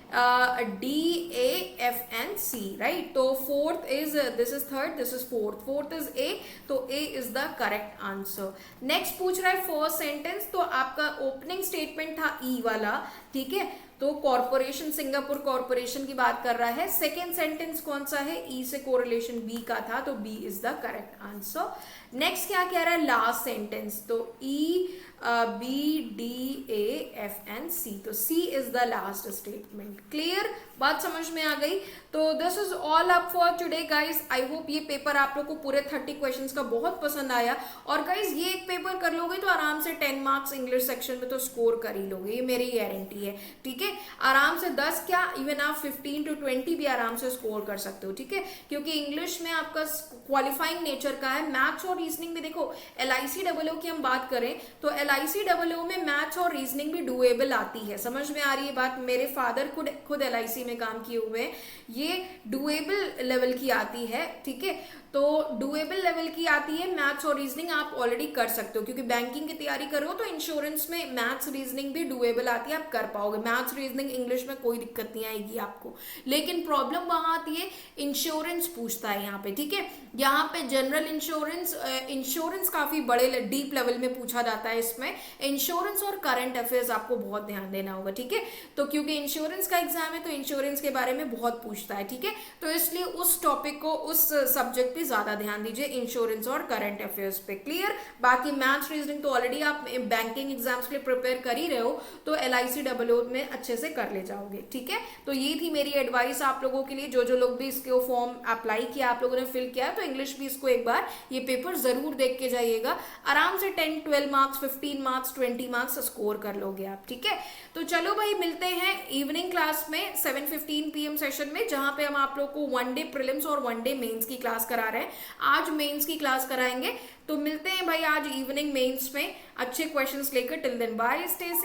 D, A, F and C, right? तो fourth is this is third, this is fourth is A, तो A is the correct answer. Next पूछ रहा है first sentence, तो आपका opening statement था E वाला, ठीक है, तो कॉर्पोरेशन, सिंगापुर कॉर्पोरेशन की बात कर रहा है. सेकेंड सेंटेंस कौन सा है? ई से कोरिलेशन बी का था, तो B is the correct answer. Next क्या कह रहा है? लास्ट सेंटेंस, तो E B D A F and C, तो C is the last statement. Clear? बात समझ में आ गई? तो this is all up for today guys. I hope ये पेपर आप लोग को पूरे 30 क्वेश्चंस का बहुत पसंद आया. और गाइज ये एक पेपर कर लोगे तो आराम से 10 मार्क्स इंग्लिश सेक्शन में तो स्कोर कर ही लोगे, ये मेरी गारंटी है. ठीक है, आराम से 10 क्या, इवन आप 15 to 20 भी आराम से स्कोर कर सकते हो. ठीक है, क्योंकि इंग्लिश में आपका क्वालिफाइंग नेचर का है. मैथ्स और रीजनिंग में देखो, LICAA की हम बात करें तो LICAA में मैथ्स और रीजनिंग भी डुएबल आती है. समझ में आ रही है बात? मेरे फादर खुद LIC में काम किए हुए हैं. ये डुएबल लेवल की आती है. ठीक है, तो डुएबल लेवल की आती है. मैथ्स और रीजनिंग आप ऑलरेडी कर सकते हो, क्योंकि बैंकिंग की तैयारी करो तो इंश्योरेंस में मैथ्स रीजनिंग भी डुएबल आती है, आप कर पाओगे. मैथ्स रीजनिंग इंग्लिश में कोई दिक्कत नहीं आएगी आपको. लेकिन प्रॉब्लम वहां आती है, इंश्योरेंस पूछता है यहाँ पे. ठीक है, यहाँ पे जनरल इंश्योरेंस काफी बड़े डीप लेवल में पूछा जाता है. इसमें इंश्योरेंस और करंट अफेयर्स आपको बहुत ध्यान देना होगा. ठीक है, तो क्योंकि इंश्योरेंस का एग्जाम है तो इंश्योरेंस के बारे में बहुत पूछता है. ठीक है, तो इसलिए उस टॉपिक को, उस सब्जेक्ट पे ज्यादा ध्यान दीजिए, इंश्योरेंस और करंट अफेयर्स पे. क्लियर? बाकी मैथ्स रीजनिंग तो ऑलरेडी आप बैंकिंग एग्जाम्स के लिए प्रिपेयर कर ही रहे हो, तो LICAA में अच्छे से कर ले जाओगे. ठीक है, तो ये थी मेरी एडवाइस आप लोगों के लिए. जो लोग भी इसके फॉर्म अप्लाई किया, आप लोगों ने फिल किया, तो इंग्लिश भी इसको एक बार ये पेपर जरूर देख के जाइएगा. आराम से 10, 12 मार्क्स, 15 मार्क्स, 20 मार्क्स स्कोर कर लोगे आप. ठीक है, तो चलो भाई, मिलते हैं इवनिंग क्लास में 7:15 PM सेशन में, जहां पे हम आप लोग को 1 डे प्रीलिम्स और 1 डे मेंस की क्लास करा रहे हैं. आज मेंस की क्लास कराएंगे, तो मिलते हैं भाई आज इवनिंग मेंस में अच्छे क्वेश्चंस लेकर. Till then bye, stay safe.